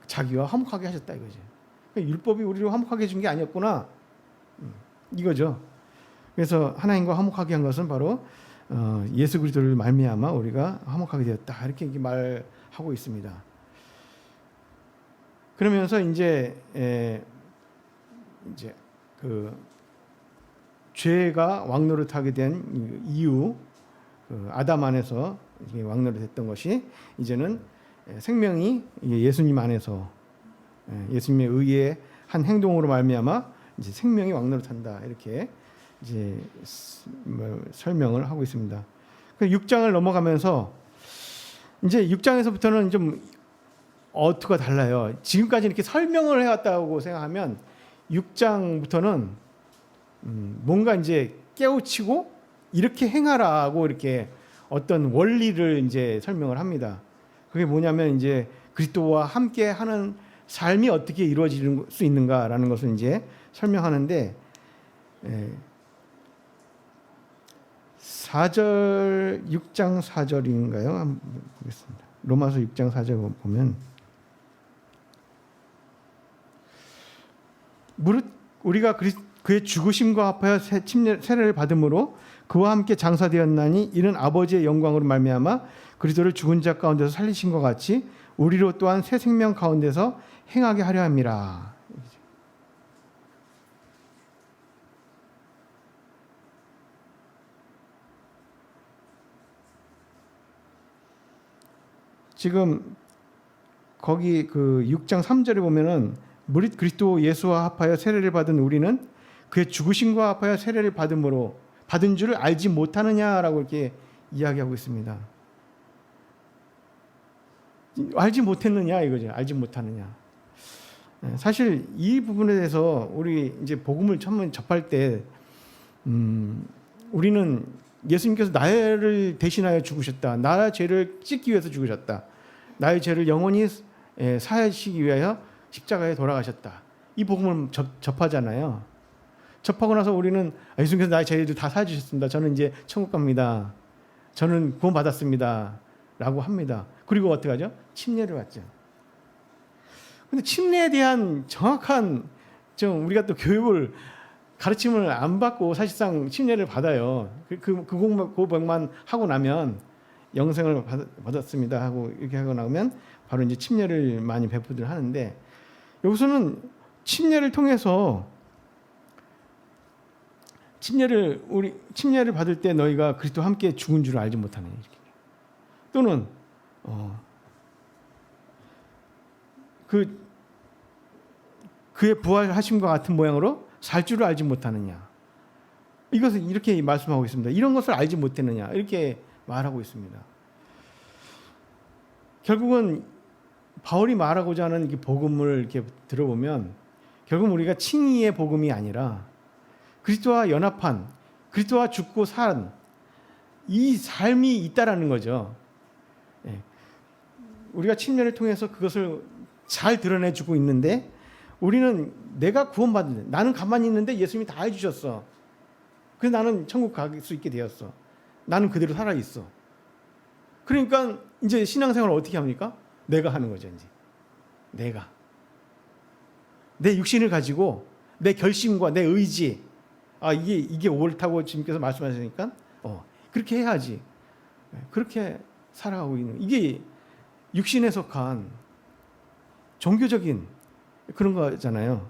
자기와 화목하게 하셨다 이거죠. 그러니까 율법이 우리를 화목하게 해준 게 아니었구나 이거죠. 그래서 하나님과 화목하게 한 것은 바로 예수 그리스도를 말미암아 우리가 화목하게 되었다 이렇게 말하고 있습니다. 그러면서 이제 그 죄가 왕노릇하게 된 이유, 아담 안에서 왕노릇했던 것이 이제는 생명이 예수님 안에서 예수님의 의의 한 행동으로 말미암아 이제 생명이 왕노릇한다 이렇게 이제 설명을 하고 있습니다. 6장을 넘어가면서 이제 6장에서부터는 좀 어투가 달라요. 지금까지 이렇게 설명을 해왔다고 생각하면 6장부터는 뭔가 이제 깨우치고 이렇게 행하라고 이렇게 어떤 원리를 이제 설명을 합니다. 그게 뭐냐면 이제 그리스도와 함께 하는 삶이 어떻게 이루어질 수 있는가라는 것을 이제 설명하는데 4절 6장 4절인가요? 한번 보겠습니다. 로마서 6장 4절 보면 무릇 우리가 그의 죽으심과 합하여 세례를 받음으로 그와 함께 장사되었나니 이는 아버지의 영광으로 말미암아 그리스도를 죽은 자 가운데서 살리신 것 같이 우리로 또한 새 생명 가운데서 행하게 하려 함이라. 지금 거기 그 6장 3절에 보면은 무릇 그리스도 예수와 합하여 세례를 받은 우리는 그의 죽으심과 합하여 세례를 받음으로 받은 줄을 알지 못하느냐라고 이렇게 이야기하고 있습니다. 알지 못했느냐 이거죠. 알지 못하느냐. 사실 이 부분에 대해서 우리 이제 복음을 처음 접할 때 우리는 예수님께서 나를 대신하여 죽으셨다. 나의 죄를 씻기 위해서 죽으셨다. 나의 죄를 영원히 사하시기 위하여 십자가에 돌아가셨다. 이 복음을 접하잖아요. 접하고 나서 우리는 예수님께서 나의 죄를 다 사해주셨습니다. 저는 이제 천국 갑니다. 저는 구원받았습니다. 라고 합니다. 그리고 어떻게 하죠? 침례를 받죠. 근데 침례에 대한 정확한 좀 우리가 또 교육을 가르침을 안 받고 사실상 침례를 받아요. 그 고백만 하고 나면 영생을 받았습니다 하고 이렇게 하고 나오면 바로 이제 침례를 많이 배포들 하는데, 여기서는 침례를 통해서 침례를 받을 때 너희가 그리스도와 함께 죽은 줄을 알지 못하느냐, 이렇게. 또는 그의 부활하심과 같은 모양으로 살 줄을 알지 못하느냐. 이것을 이렇게 말씀하고 있습니다. 이런 것을 알지 못했느냐, 이렇게 말하고 있습니다. 결국은 바울이 말하고자 하는 복음을 이렇게 들어보면 결국 우리가 칭의의 복음이 아니라 그리스도와 연합한, 그리스도와 죽고 산 이 삶이 있다라는 거죠. 우리가 침례를 통해서 그것을 잘 드러내주고 있는데, 우리는 내가 구원받는데, 나는 가만히 있는데 예수님이 다 해주셨어. 그래서 나는 천국 갈 수 있게 되었어. 나는 그대로 살아있어. 그러니까 이제 신앙생활을 어떻게 합니까? 내가 하는 거죠. 이제 내가 내 육신을 가지고 내 결심과 내 의지, 이게 옳다고 주님께서 말씀하시니까 그렇게 해야지. 그렇게 살아가고 있는, 이게 육신에 속한 종교적인 그런 거잖아요.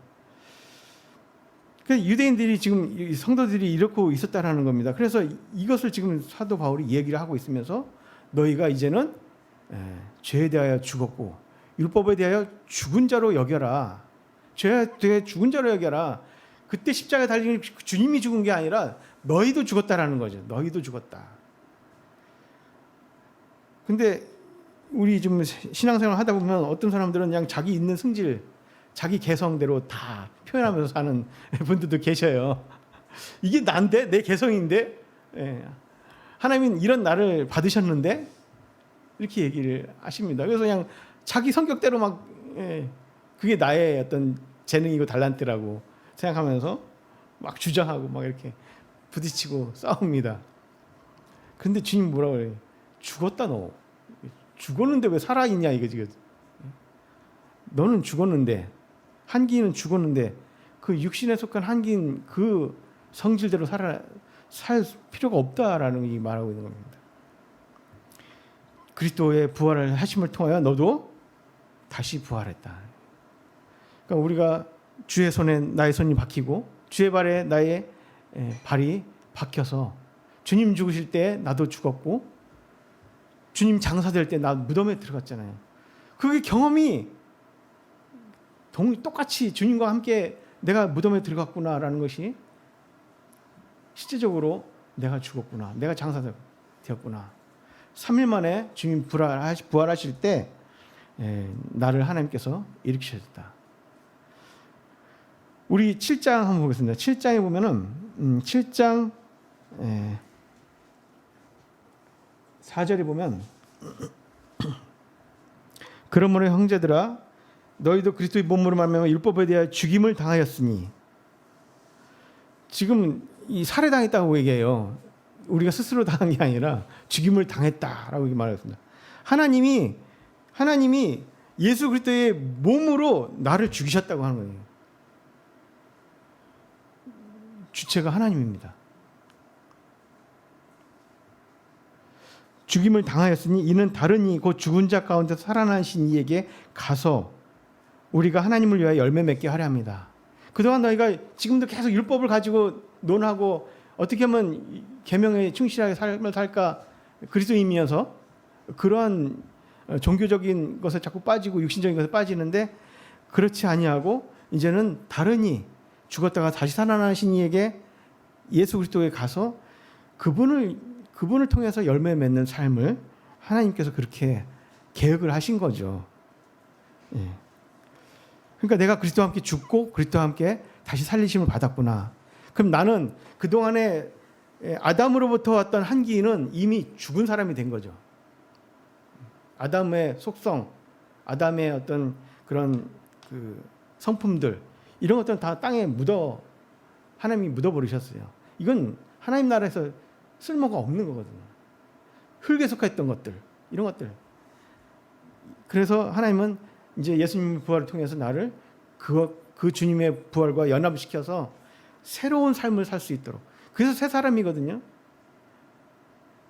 그러니까 유대인들이 지금 성도들이 이렇게 있었다라는 겁니다. 그래서 이것을 지금 사도 바울이 얘기를 하고 있으면서 너희가 이제는 죄에 대하여 죽었고 율법에 대하여 죽은 자로 여겨라. 죄에 대해 죽은 자로 여겨라. 그때 십자가에 달린 주님이 죽은 게 아니라 너희도 죽었다라는 거죠. 너희도 죽었다. 근데 우리 좀 신앙생활 하다 보면 어떤 사람들은 그냥 자기 있는 승질, 자기 개성대로 다 표현하면서 사는 분들도 계셔요. 이게 난데? 내 개성인데? 하나님은 이런 나를 받으셨는데? 이렇게 얘기를 하십니다. 그래서 그냥 자기 성격대로 막 그게 나의 어떤 재능이고 달란트라고 생각하면서 막 주장하고 막 이렇게 부딪히고 싸웁니다. 그런데 주님 뭐라고 그래요? 죽었다 너. 죽었는데 왜 살아있냐 이거 지금. 너는 죽었는데, 한기는 죽었는데 그 육신에 속한 한기인 그 성질대로 살 필요가 없다라는 이 말하고 있는 겁니다. 그리스도의 부활을 하심을 통하여 너도 다시 부활했다. 그러니까 우리가 주의 손에 나의 손이 박히고 주의 발에 나의 발이 박혀서 주님 죽으실 때 나도 죽었고 주님 장사될 때 나 무덤에 들어갔잖아요. 그게 경험이 똑같이 주님과 함께 내가 무덤에 들어갔구나라는 것이 실제적으로 내가 죽었구나, 내가 장사되었구나. 3일 만에 주님 부활하실 때 나를 하나님께서 일으키셨다. 우리 7장 한번 보겠습니다. 7장에 보면은 7장 4절에 보면 그러므로 형제들아 너희도 그리스도의 몸으로 말미암아 율법에 대하여 죽임을 당하였으니, 지금 이 살해당했다고 얘기해요. 우리가 스스로 당한 게 아니라 죽임을 당했다라고 말했습니다. 하나님이 예수 그리스도의 몸으로 나를 죽이셨다고 하는 거예요. 주체가 하나님입니다. 죽임을 당하였으니 이는 다른 이 곧 죽은 자 가운데 살아나신 이에게 가서 우리가 하나님을 위하여 열매 맺게 하려 합니다. 그동안 너희가 지금도 계속 율법을 가지고 논하고 어떻게 하면 계명에 충실하게 삶을 살까, 그리스도인이면서 그러한 종교적인 것에 자꾸 빠지고 육신적인 것에 빠지는데, 그렇지 아니하고 이제는 다른 이 죽었다가 다시 살아나신 이에게 예수 그리스도에 가서 그분을 통해서 열매 맺는 삶을 하나님께서 그렇게 계획을 하신 거죠. 그러니까 내가 그리스도와 함께 죽고 그리스도와 함께 다시 살리심을 받았구나. 그럼 나는 그동안에 아담으로부터 왔던 한 기인은 이미 죽은 사람이 된 거죠. 아담의 속성, 아담의 어떤 그런 그 성품들 이런 것들은 다 땅에 하나님이 묻어버리셨어요. 이건 하나님 나라에서 쓸모가 없는 거거든요. 흙에 속했던 것들, 이런 것들. 그래서 하나님은 이제 예수님 부활을 통해서 나를 그 주님의 부활과 연합시켜서 새로운 삶을 살 수 있도록. 그래서 새 사람이거든요.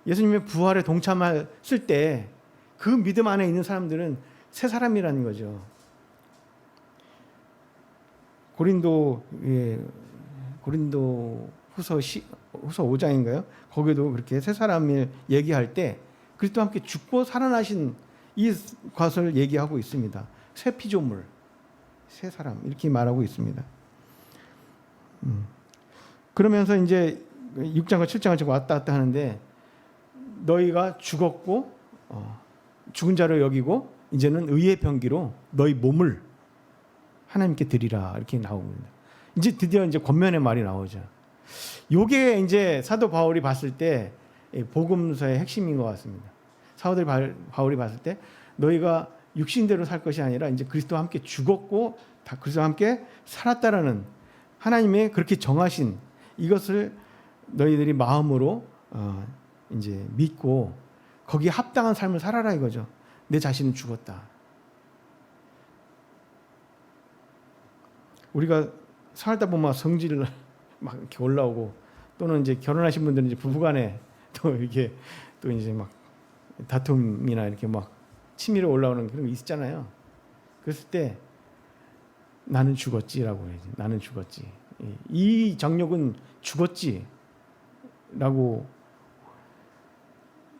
예수님의 부활에 동참했을 때 그 믿음 안에 있는 사람들은 새 사람이라는 거죠. 고린도 후서 5장인가요? 거기도 그렇게 새 사람을 얘기할 때 그리스도와 함께 죽고 살아나신 이 것을 얘기하고 있습니다. 새 피조물, 새 사람 이렇게 말하고 있습니다. 그러면서 이제 6장과 7장을 지금 왔다 갔다 하는데 너희가 죽었고 죽은 자로 여기고 이제는 의의 병기로 너희 몸을 하나님께 드리라 이렇게 나옵니다. 이제 드디어 이제 권면의 말이 나오죠. 요게 이제 사도 바울이 봤을 때 복음서의 핵심인 것 같습니다. 사도 바울이 봤을 때 너희가 육신대로 살 것이 아니라 이제 그리스도와 함께 죽었고 그리스도와 함께 살았다라는 하나님의 그렇게 정하신 이것을 너희들이 마음으로 이제 믿고 거기에 합당한 삶을 살아라 이거죠. 내 자신은 죽었다. 우리가 살다 보면 성질 막 이렇게 올라오고 또는 이제 결혼하신 분들은 이제 부부간에 또 이게 또 이제 막 다툼이나 이렇게 막 치밀어 올라오는 그런 게 있잖아요. 그랬을 때 나는 죽었지라고 해야지. 나는 죽었지. 이 정욕은 죽었지라고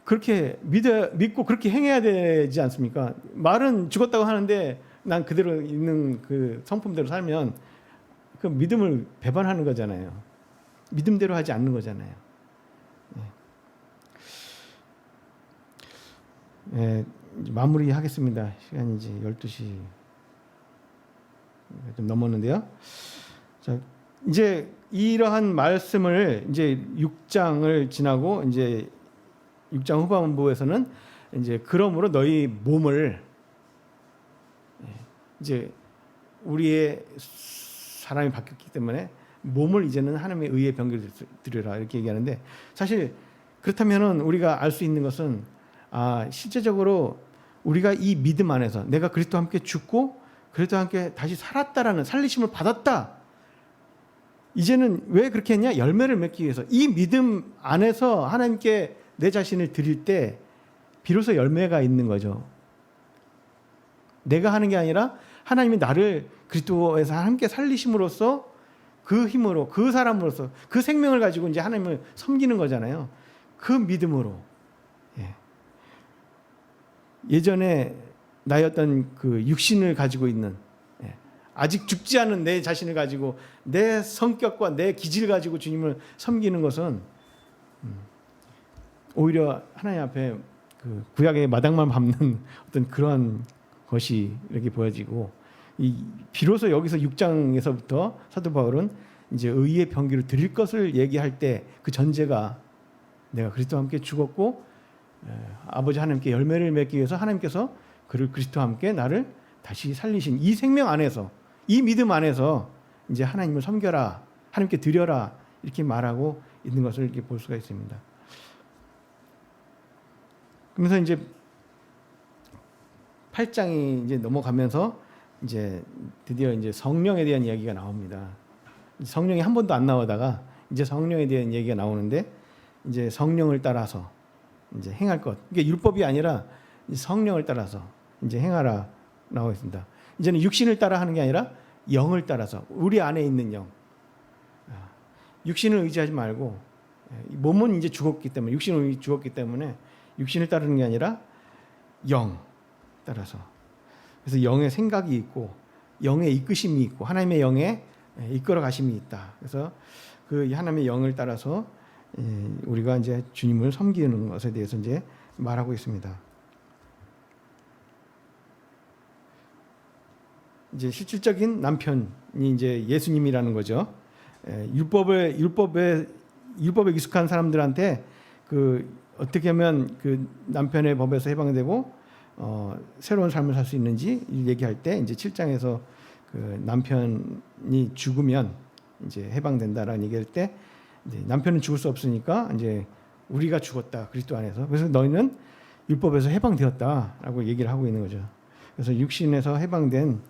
그렇게 믿고 그렇게 행해야 되지 않습니까? 말은 죽었다고 하는데 난 그대로 있는 그 성품대로 살면 그 믿음을 배반하는 거잖아요. 믿음대로 하지 않는 거잖아요. 마무리하겠습니다. 시간이 이제 12시 좀 넘었는데요. 자, 이제 이러한 말씀을 이제 6장을 지나고 이제 6장 후반부에서는 이제 그러므로 너희 몸을 이제 우리의 사람이 바뀌었기 때문에 몸을 이제는 하나님의 의의 병기로 드리라 이렇게 얘기하는데 사실 그렇다면은 우리가 알 수 있는 것은 실제적으로 우리가 이 믿음 안에서 내가 그리스도와 함께 죽고 그리스도와 함께 다시 살았다라는 살리심을 받았다. 이제는 왜 그렇게 했냐? 열매를 맺기 위해서 이 믿음 안에서 하나님께 내 자신을 드릴 때 비로소 열매가 있는 거죠. 내가 하는 게 아니라 하나님이 나를 그리스도에서 함께 살리심으로써 그 힘으로 그 사람으로서 그 생명을 가지고 이제 하나님을 섬기는 거잖아요. 그 믿음으로 예전에 나의 어떤 그 육신을 가지고 있는 아직 죽지 않은 내 자신을 가지고 내 성격과 내 기질을 가지고 주님을 섬기는 것은 오히려 하나님 앞에 그 구약의 마당만 밟는 어떤 그러한 것이 이렇게 보여지고 비로소 여기서 6장에서부터 사도 바울은 이제 의의 병기를 드릴 것을 얘기할 때 그 전제가 내가 그리스도와 함께 죽었고 아버지 하나님께 열매를 맺기 위해서 하나님께서 그를 그리스도와 함께 나를 다시 살리신 이 생명 안에서 이 믿음 안에서 이제 하나님을 섬겨라 하나님께 드려라 이렇게 말하고 있는 것을 이렇게 볼 수가 있습니다. 그러면서 이제 8장이 이제 넘어가면서 이제 드디어 이제 성령에 대한 이야기가 나옵니다. 성령이 한 번도 안 나오다가 이제 성령에 대한 얘기가 나오는데 이제 성령을 따라서 이제 행할 것. 이게 율법이 아니라 성령을 따라서 이제 행하라 나오고 있습니다. 이제는 육신을 따라 하는 게 아니라 영을 따라서 우리 안에 있는 영. 육신을 의지하지 말고 몸은 이제 죽었기 때문에 육신은 죽었기 때문에 육신을 따르는 게 아니라 영 따라서. 그래서 영의 생각이 있고 영의 이끄심이 있고 하나님의 영에 이끌어 가심이 있다. 그래서 그 하나님의 영을 따라서 우리가 이제 주님을 섬기는 것에 대해서 이제 말하고 있습니다. 이제 실질적인 남편이 이제 예수님이라는 거죠. 율법에 익숙한 사람들한테 그 어떻게 하면 그 남편의 법에서 해방되고 새로운 삶을 살 수 있는지 얘기할 때 이제 7장에서 그 남편이 죽으면 이제 해방된다라는 얘기할 때 이제 남편은 죽을 수 없으니까 이제 우리가 죽었다 그리스도 안에서 그래서 너희는 율법에서 해방되었다라고 얘기를 하고 있는 거죠. 그래서 육신에서 해방된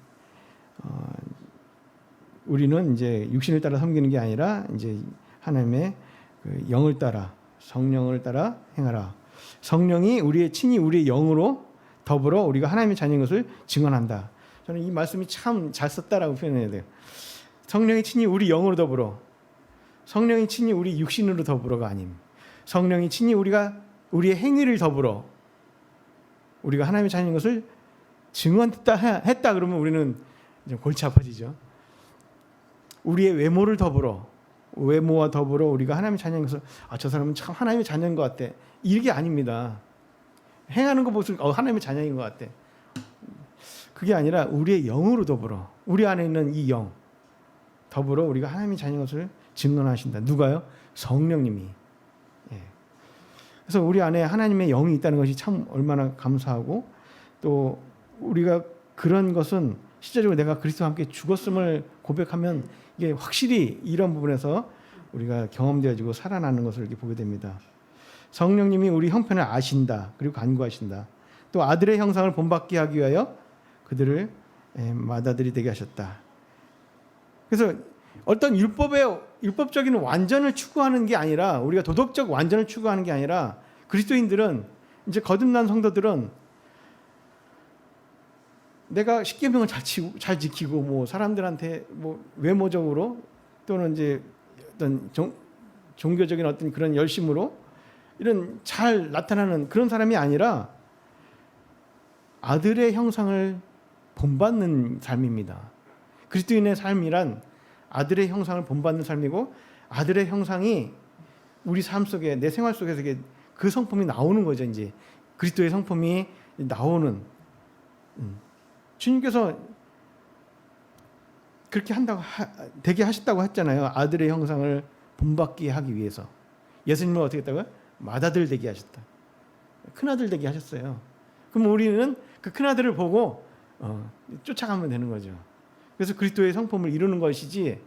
우리는 이제 육신을 따라 섬기는 게 아니라 이제 하나님의 그 영을 따라 성령을 따라 행하라. 성령이 친히 우리의 영으로 더불어 우리가 하나님의 자녀인 것을 증언한다. 저는 이 말씀이 참 잘 썼다라고 표현해야 돼요. 성령이 친히 우리 영으로 더불어, 성령이 친히 우리 육신으로 더불어가 아님, 성령이 친히 우리의 행위를 더불어 우리가 하나님의 자녀인 것을 증언했다 그러면 우리는 이제 골치 아파지죠. 우리의 외모를 더불어, 외모와 더불어 우리가 하나님의 자녀인 것을 저 사람은 참 하나님의 자녀인 것 같아. 이게 아닙니다. 행하는 거 보면 하나님의 자녀인 것 같아. 그게 아니라 우리의 영으로 더불어 우리 안에 있는 이 영 더불어 우리가 하나님의 자녀인 것을 증언하신다. 누가요? 성령님이. 그래서 우리 안에 하나님의 영이 있다는 것이 참 얼마나 감사하고 또 우리가 그런 것은 실제적으로 내가 그리스도와 함께 죽었음을 고백하면 이게 확실히 이런 부분에서 우리가 경험되어지고 살아나는 것을 이렇게 보게 됩니다. 성령님이 우리 형편을 아신다. 그리고 간구하신다. 또 아들의 형상을 본받게 하기 위하여 그들을 맏아들이 되게 하셨다. 그래서 어떤 율법적인 완전을 추구하는 게 아니라 우리가 도덕적 완전을 추구하는 게 아니라 그리스도인들은 이제 거듭난 성도들은 내가 십계명을 잘 지키고 뭐 사람들한테 뭐 외모적으로 또는 이제 어떤 종교적인 어떤 그런 열심으로 이런 잘 나타나는 그런 사람이 아니라 아들의 형상을 본받는 삶입니다. 그리스도인의 삶이란 아들의 형상을 본받는 삶이고 아들의 형상이 우리 삶 속에 내 생활 속에서 그 성품이 나오는 거죠. 이제 그리스도의 성품이 나오는 주님께서 그렇게 되게 하셨다고 했잖아요. 아들의 형상을 본받게 하기 위해서. 예수님은 어떻게 했다고요? 맏아들 되게 하셨다. 큰아들 되게 하셨어요. 그럼 우리는 그 큰아들을 보고 쫓아가면 되는 거죠. 그래서 그리스도의 성품을 이루는 것이지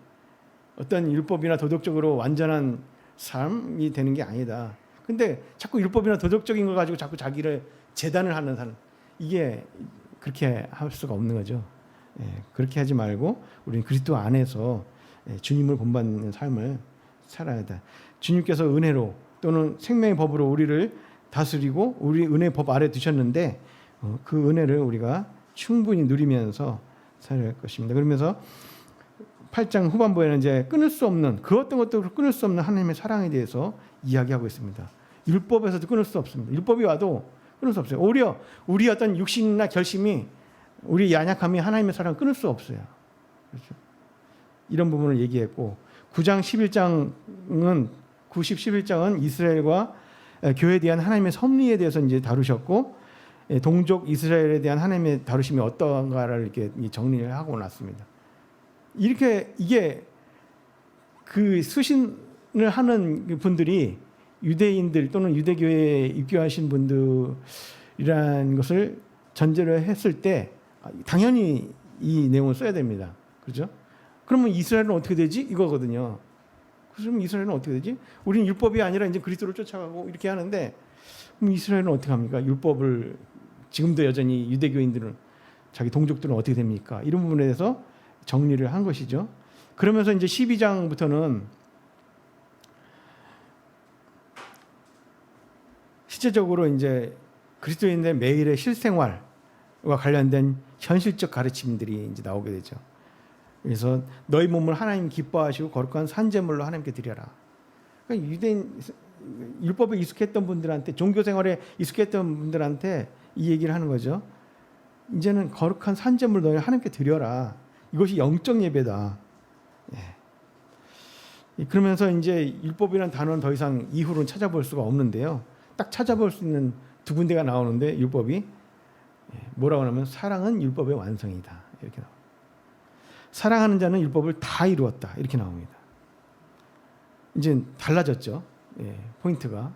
어떤 율법이나 도덕적으로 완전한 삶이 되는 게 아니다. 근데 자꾸 율법이나 도덕적인 걸 가지고 자꾸 자기를 재단을 하는 사람, 이게 그렇게 할 수가 없는 거죠. 그렇게 하지 말고 우리는 그리스도 안에서 주님을 본받는 삶을 살아야 한다. 주님께서 은혜로 또는 생명의 법으로 우리를 다스리고 우리 은혜의 법 아래 두셨는데 그 은혜를 우리가 충분히 누리면서 살아야 할 것입니다. 그러면서 8장 후반부에는 이제 끊을 수 없는 그 어떤 것도 끊을 수 없는 하나님의 사랑에 대해서 이야기하고 있습니다. 율법에서도 끊을 수 없습니다. 율법이 와도 끊을 수 없어요. 오히려 우리 어떤 육신이나 결심이 우리 연약함이 하나님의 사랑을 끊을 수 없어요. 그렇죠? 이런 부분을 얘기했고 9장 11장은 90, 11장은 이스라엘과 교회에 대한 하나님의 섭리에 대해서 이제 다루셨고 동족 이스라엘에 대한 하나님의 다루심이 어떠한가를 이렇게 정리를 하고 났습니다. 이게 그 수신을 하는 분들이 유대인들 또는 유대교회에 입교하신 분들이라는 것을 전제로 했을 때 당연히 이 내용을 써야 됩니다. 그렇죠? 그러면 이스라엘은 어떻게 되지? 이거거든요. 그러면 이스라엘은 어떻게 되지? 우리는 율법이 아니라 이제 그리스도를 쫓아가고 이렇게 하는데 그럼 이스라엘은 어떻게 합니까? 율법을 지금도 여전히 유대교인들은 자기 동족들은 어떻게 됩니까? 이런 부분에 대해서 정리를 한 것이죠. 그러면서 이제 12장부터는 실제적으로 이제 그리스도인의 매일의 실생활과 관련된 현실적 가르침들이 이제 나오게 되죠. 그래서 너희 몸을 하나님 기뻐하시고 거룩한 산제물로 하나님께 드려라. 그러니까 유대인 율법에 익숙했던 분들한테 종교 생활에 익숙했던 분들한테 이 얘기를 하는 거죠. 이제는 거룩한 산제물 너희 하나님께 드려라. 이것이 영적 예배다. 그러면서 이제 율법이라는 단어는 더 이상 이후로는 찾아볼 수가 없는데요. 딱 찾아볼 수 있는 두 군데가 나오는데 율법이 뭐라고 하냐면 사랑은 율법의 완성이다. 이렇게 나와요. 사랑하는 자는 율법을 다 이루었다. 이렇게 나옵니다. 이제 달라졌죠. 예, 포인트가.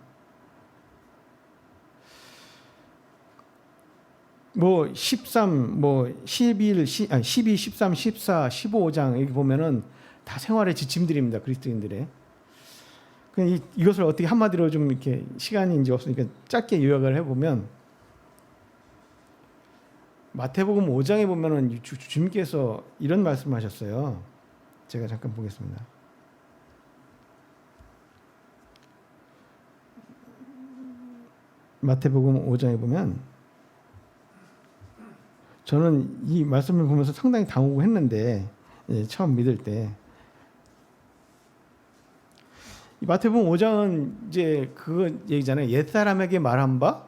뭐 13, 뭐 11, 12, 13, 14, 15장 여기 보면은 다 생활의 지침들입니다. 그리스도인들의. 이것을 어떻게 한마디로 좀 이렇게 시간이 이제 없으니까 짧게 요약을 해보면 마태복음 5장에 보면은 주님께서 이런 말씀하셨어요. 제가 잠깐 보겠습니다. 마태복음 5장에 보면 저는 이 말씀을 보면서 상당히 당혹을 했는데 처음 믿을 때 이 마태복음 5장은 이제 그거 얘기잖아요. 옛사람에게 말한 바,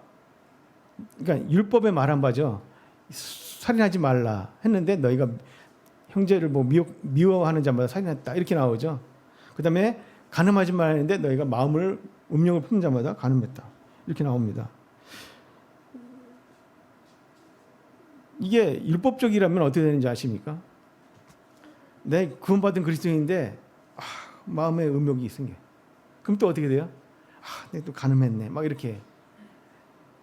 그러니까 율법에 말한 바죠. 살인하지 말라 했는데 너희가 형제를 뭐 미워하는 자마다 살인했다 이렇게 나오죠. 그다음에 간음하지 말라 했는데 너희가 마음을 음욕을 품는 자마다 간음했다 이렇게 나옵니다. 이게 율법적이라면 어떻게 되는지 아십니까? 내 구원받은 그리스도인인데 마음에 음욕이 있은 게 그럼 또 어떻게 돼요? 내가 또 간음했네 막 이렇게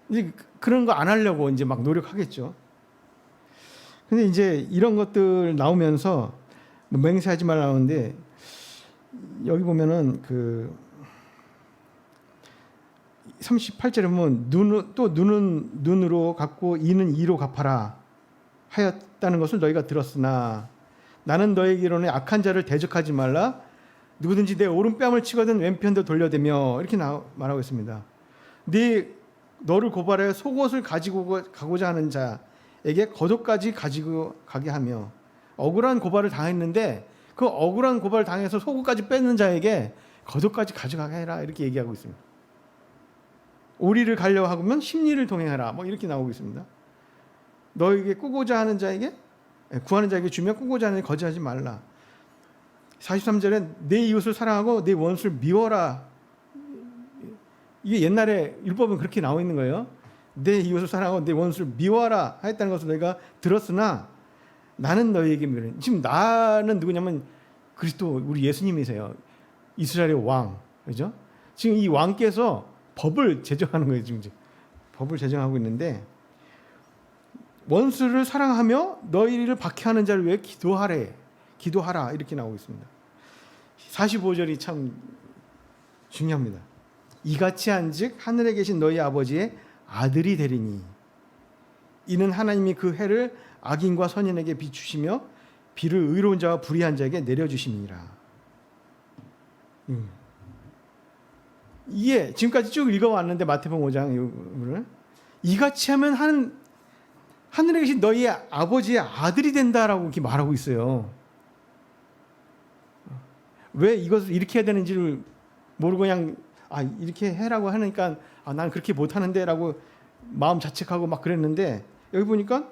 이제 그런 거 안 하려고 이제 막 노력하겠죠. 근데 이제 이런 것들 나오면서 뭐 맹세하지 말라 나오는데 여기 보면은 그 38절에 보면 눈은 눈으로 갚고 이는 이로 갚아라 하였다는 것을 너희가 들었으나 나는 너희에게로는 악한 자를 대적하지 말라 누구든지 내 오른뺨을 치거든 왼편도 돌려대며 이렇게 말하고 있습니다. 너를 고발하여 속옷을 가지고 가고자 하는 자에게 겉옷까지 가지고 가게 하며 억울한 고발을 당했는데 그 억울한 고발을 당해서 속옷까지 뺏는 자에게 겉옷까지 가져가게 해라 이렇게 얘기하고 있습니다. 오리를 가려고 하면 십리를 동행하라 뭐 이렇게 나오고 있습니다. 너에게 꾸고자 하는 자에게 구하는 자에게 주며 꾸고자 하는 자에게 거절하지 말라. 43절에 내 이웃을 사랑하고 내 원수를 미워라. 이게 옛날에 율법은 그렇게 나와 있는 거예요. 내 이웃을 사랑하고 내 원수를 미워라 하였다는 것을 너희가 들었으나 나는 너희에게 미워라. 지금 나는 누구냐면 그리스도 우리 예수님이세요. 이스라엘의 왕. 그죠? 지금 이 왕께서 법을 제정하는 거예요. 지금 법을 제정하고 있는데 원수를 사랑하며 너희를 박해하는 자를 위해 기도하라 이렇게 나오고 있습니다. 45절이 참 중요합니다. 이같이 한즉 하늘에 계신 너희 아버지의 아들이 되리니 이는 하나님이 그 해를 악인과 선인에게 비추시며 비를 의로운 자와 불의한 자에게 내려주심이니라. 이게 지금까지 쭉 읽어왔는데 마태복음 5장 이같이 하면 하늘에 계신 너희의 아버지의 아들이 된다라고 이렇게 말하고 있어요. 왜 이것을 이렇게 해야 되는지를 모르고 그냥 이렇게 해라고 하니까 난 그렇게 못하는데 라고 마음 자책하고 막 그랬는데 여기 보니까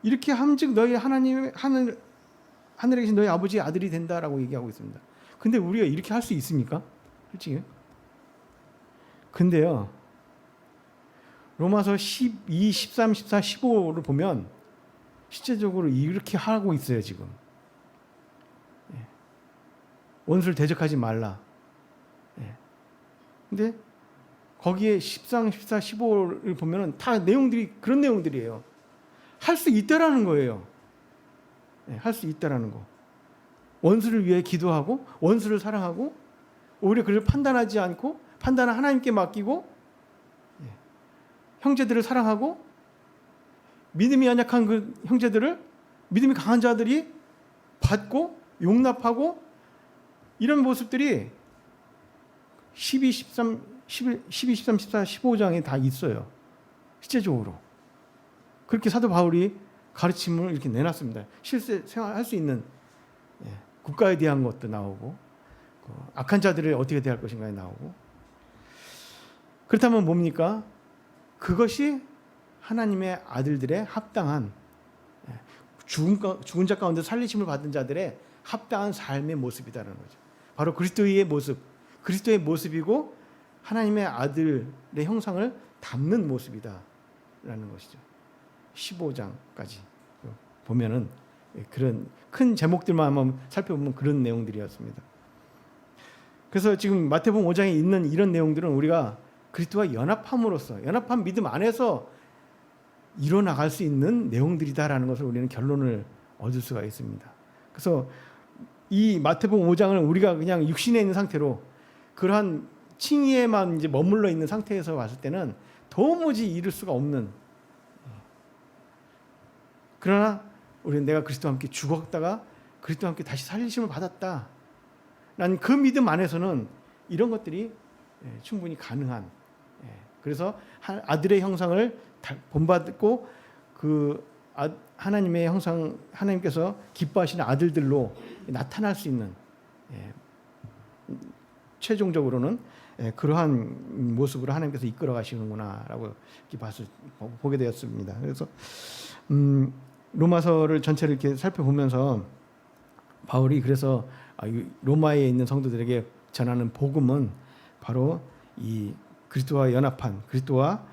이렇게 함즉 너희 하나님의 하늘에 계신 너희 아버지의 아들이 된다라고 얘기하고 있습니다. 근데 우리가 이렇게 할 수 있습니까? 솔직히. 근데요. 로마서 12, 13, 14, 15를 보면 실제적으로 이렇게 하고 있어요, 지금. 원수를 대적하지 말라. 근데 거기에 13, 14, 15를 보면은 다 내용들이 그런 내용들이에요. 할 수 있다라는 거예요. 할 수 있다라는 거. 원수를 위해 기도하고 원수를 사랑하고 오히려 그를 판단하지 않고 판단을 하나님께 맡기고 형제들을 사랑하고 믿음이 연약한 그 형제들을 믿음이 강한 자들이 받고 용납하고 이런 모습들이 12, 13, 14, 15장에 다 있어요. 실제적으로. 그렇게 사도 바울이 가르침을 이렇게 내놨습니다. 실제 생활할 수 있는 국가에 대한 것도 나오고 악한 자들을 어떻게 대할 것인가에 나오고 그렇다면 뭡니까? 그것이 하나님의 아들들의 합당한 죽은 자 가운데 살리심을 받은 자들의 합당한 삶의 모습이다라는 거죠. 바로 그리스도의 모습, 그리스도의 모습이고 하나님의 아들의 형상을 담는 모습이다라는 것이죠. 15장까지 보면은 그런 큰 제목들만 한번 살펴보면 그런 내용들이었습니다. 그래서 지금 마태복음 5장에 있는 이런 내용들은 우리가 그리스도와 연합함으로써 연합한 믿음 안에서 이뤄나갈 수 있는 내용들이다라는 것을 우리는 결론을 얻을 수가 있습니다. 그래서 이 마태복음 5장을 우리가 그냥 육신에 있는 상태로 그러한 칭의에만 이제 머물러 있는 상태에서 봤을 때는 도무지 이룰 수가 없는, 그러나 우리는 내가 그리스도와 함께 죽었다가 그리스도와 함께 다시 살리심을 받았다, 난 그 믿음 안에서는 이런 것들이 충분히 가능한, 그래서 아들의 형상을 본받고 그 하나님의 형상, 하나님께서 기뻐하시는 아들들로 나타날 수 있는, 최종적으로는 그러한 모습으로 하나님께서 이끌어 가시는구나라고 보게 되었습니다. 그래서 로마서를 전체를 이렇게 살펴보면서 바울이 그래서 로마에 있는 성도들에게 전하는 복음은 바로 이 그리스도와 연합한, 그리스도와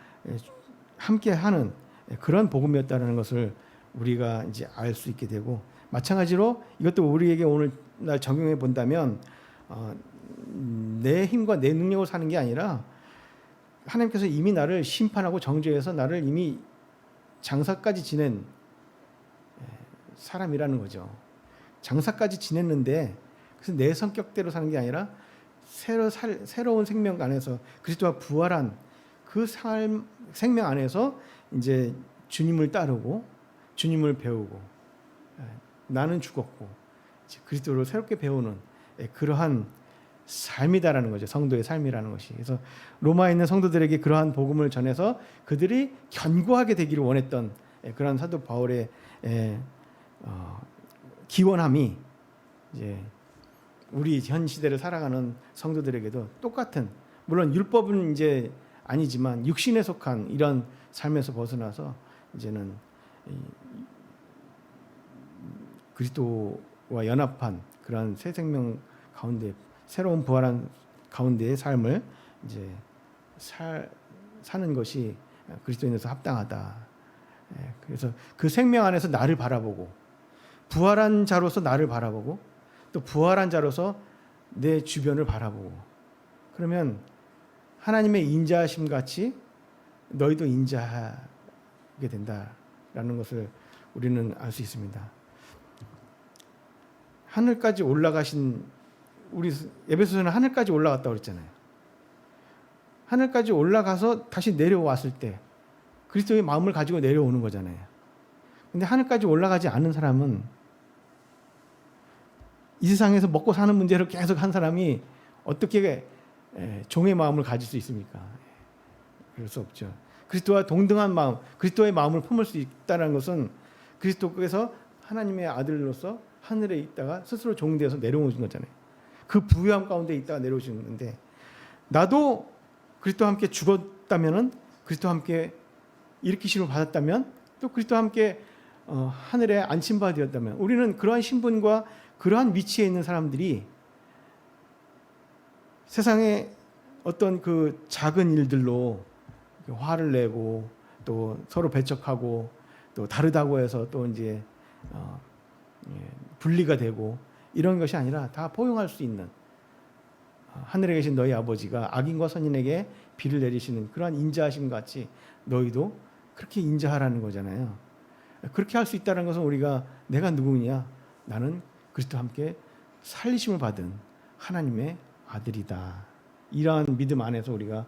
함께하는 그런 복음이었다는 것을 우리가 이제 알 수 있게 되고, 마찬가지로 이것도 우리에게 오늘날 적용해 본다면 내 힘과 내 능력으로 사는 게 아니라 하나님께서 이미 나를 심판하고 정죄해서 나를 이미 장사까지 지낸 사람이라는 거죠. 장사까지 지냈는데 그래서 내 성격대로 사는 게 아니라 새로운 생명 안에서 그리스도와 부활한 그 생명 안에서 이제 주님을 따르고 주님을 배우고, 나는 죽었고 그리스도를 새롭게 배우는 그러한 삶이다라는 거죠. 성도의 삶이라는 것이. 그래서 로마에 있는 성도들에게 그러한 복음을 전해서 그들이 견고하게 되기를 원했던 그러한 사도 바울의 기원함이 이제 우리 현 시대를 살아가는 성도들에게도 똑같은, 물론 율법은 이제 아니지만 육신에 속한 이런 삶에서 벗어나서 이제는 그리스도와 연합한 그러한 새 생명 가운데, 새로운 부활한 가운데의 삶을 이제 사는 것이 그리스도인에서 합당하다. 그래서 그 생명 안에서 나를 바라보고, 부활한 자로서 나를 바라보고, 또 부활한 자로서 내 주변을 바라보고, 그러면 하나님의 인자하심 같이 너희도 인자하게 된다라는 것을 우리는 알 수 있습니다. 하늘까지 올라가신, 우리 에베소서는 하늘까지 올라갔다고 그랬잖아요. 하늘까지 올라가서 다시 내려왔을 때 그리스도의 마음을 가지고 내려오는 거잖아요. 근데 하늘까지 올라가지 않은 사람은, 이 세상에서 먹고 사는 문제를 계속 한 사람이 어떻게 종의 마음을 가질 수 있습니까? 그럴 수 없죠. 그리스도와 동등한 마음, 그리스도의 마음을 품을 수 있다는 것은 그리스도께서 하나님의 아들로서 하늘에 있다가 스스로 종되어서 내려오신 거잖아요. 그 부유함 가운데 있다가 내려오시는데, 나도 그리스도와 함께 죽었다면은, 그리스도와 함께 일으키심을 받았다면, 또 그리스도와 함께 하늘에 안침바 되었다면, 우리는 그러한 신분과 그러한 위치에 있는 사람들이 세상의 어떤 그 작은 일들로 화를 내고 또 서로 배척하고 또 다르다고 해서 또 이제 분리가 되고 이런 것이 아니라 다 포용할 수 있는, 하늘에 계신 너희 아버지가 악인과 선인에게 비를 내리시는 그러한 인자하심 같이 너희도 그렇게 인자하라는 거잖아요. 그렇게 할 수 있다는 것은 우리가 내가 누구냐? 나는 그리스도와 함께 살리심을 받은 하나님의 아들이다. 이러한 믿음 안에서 우리가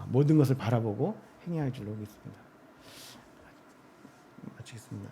모든 것을 바라보고 행해야 할 줄로 믿습니다. 마치겠습니다.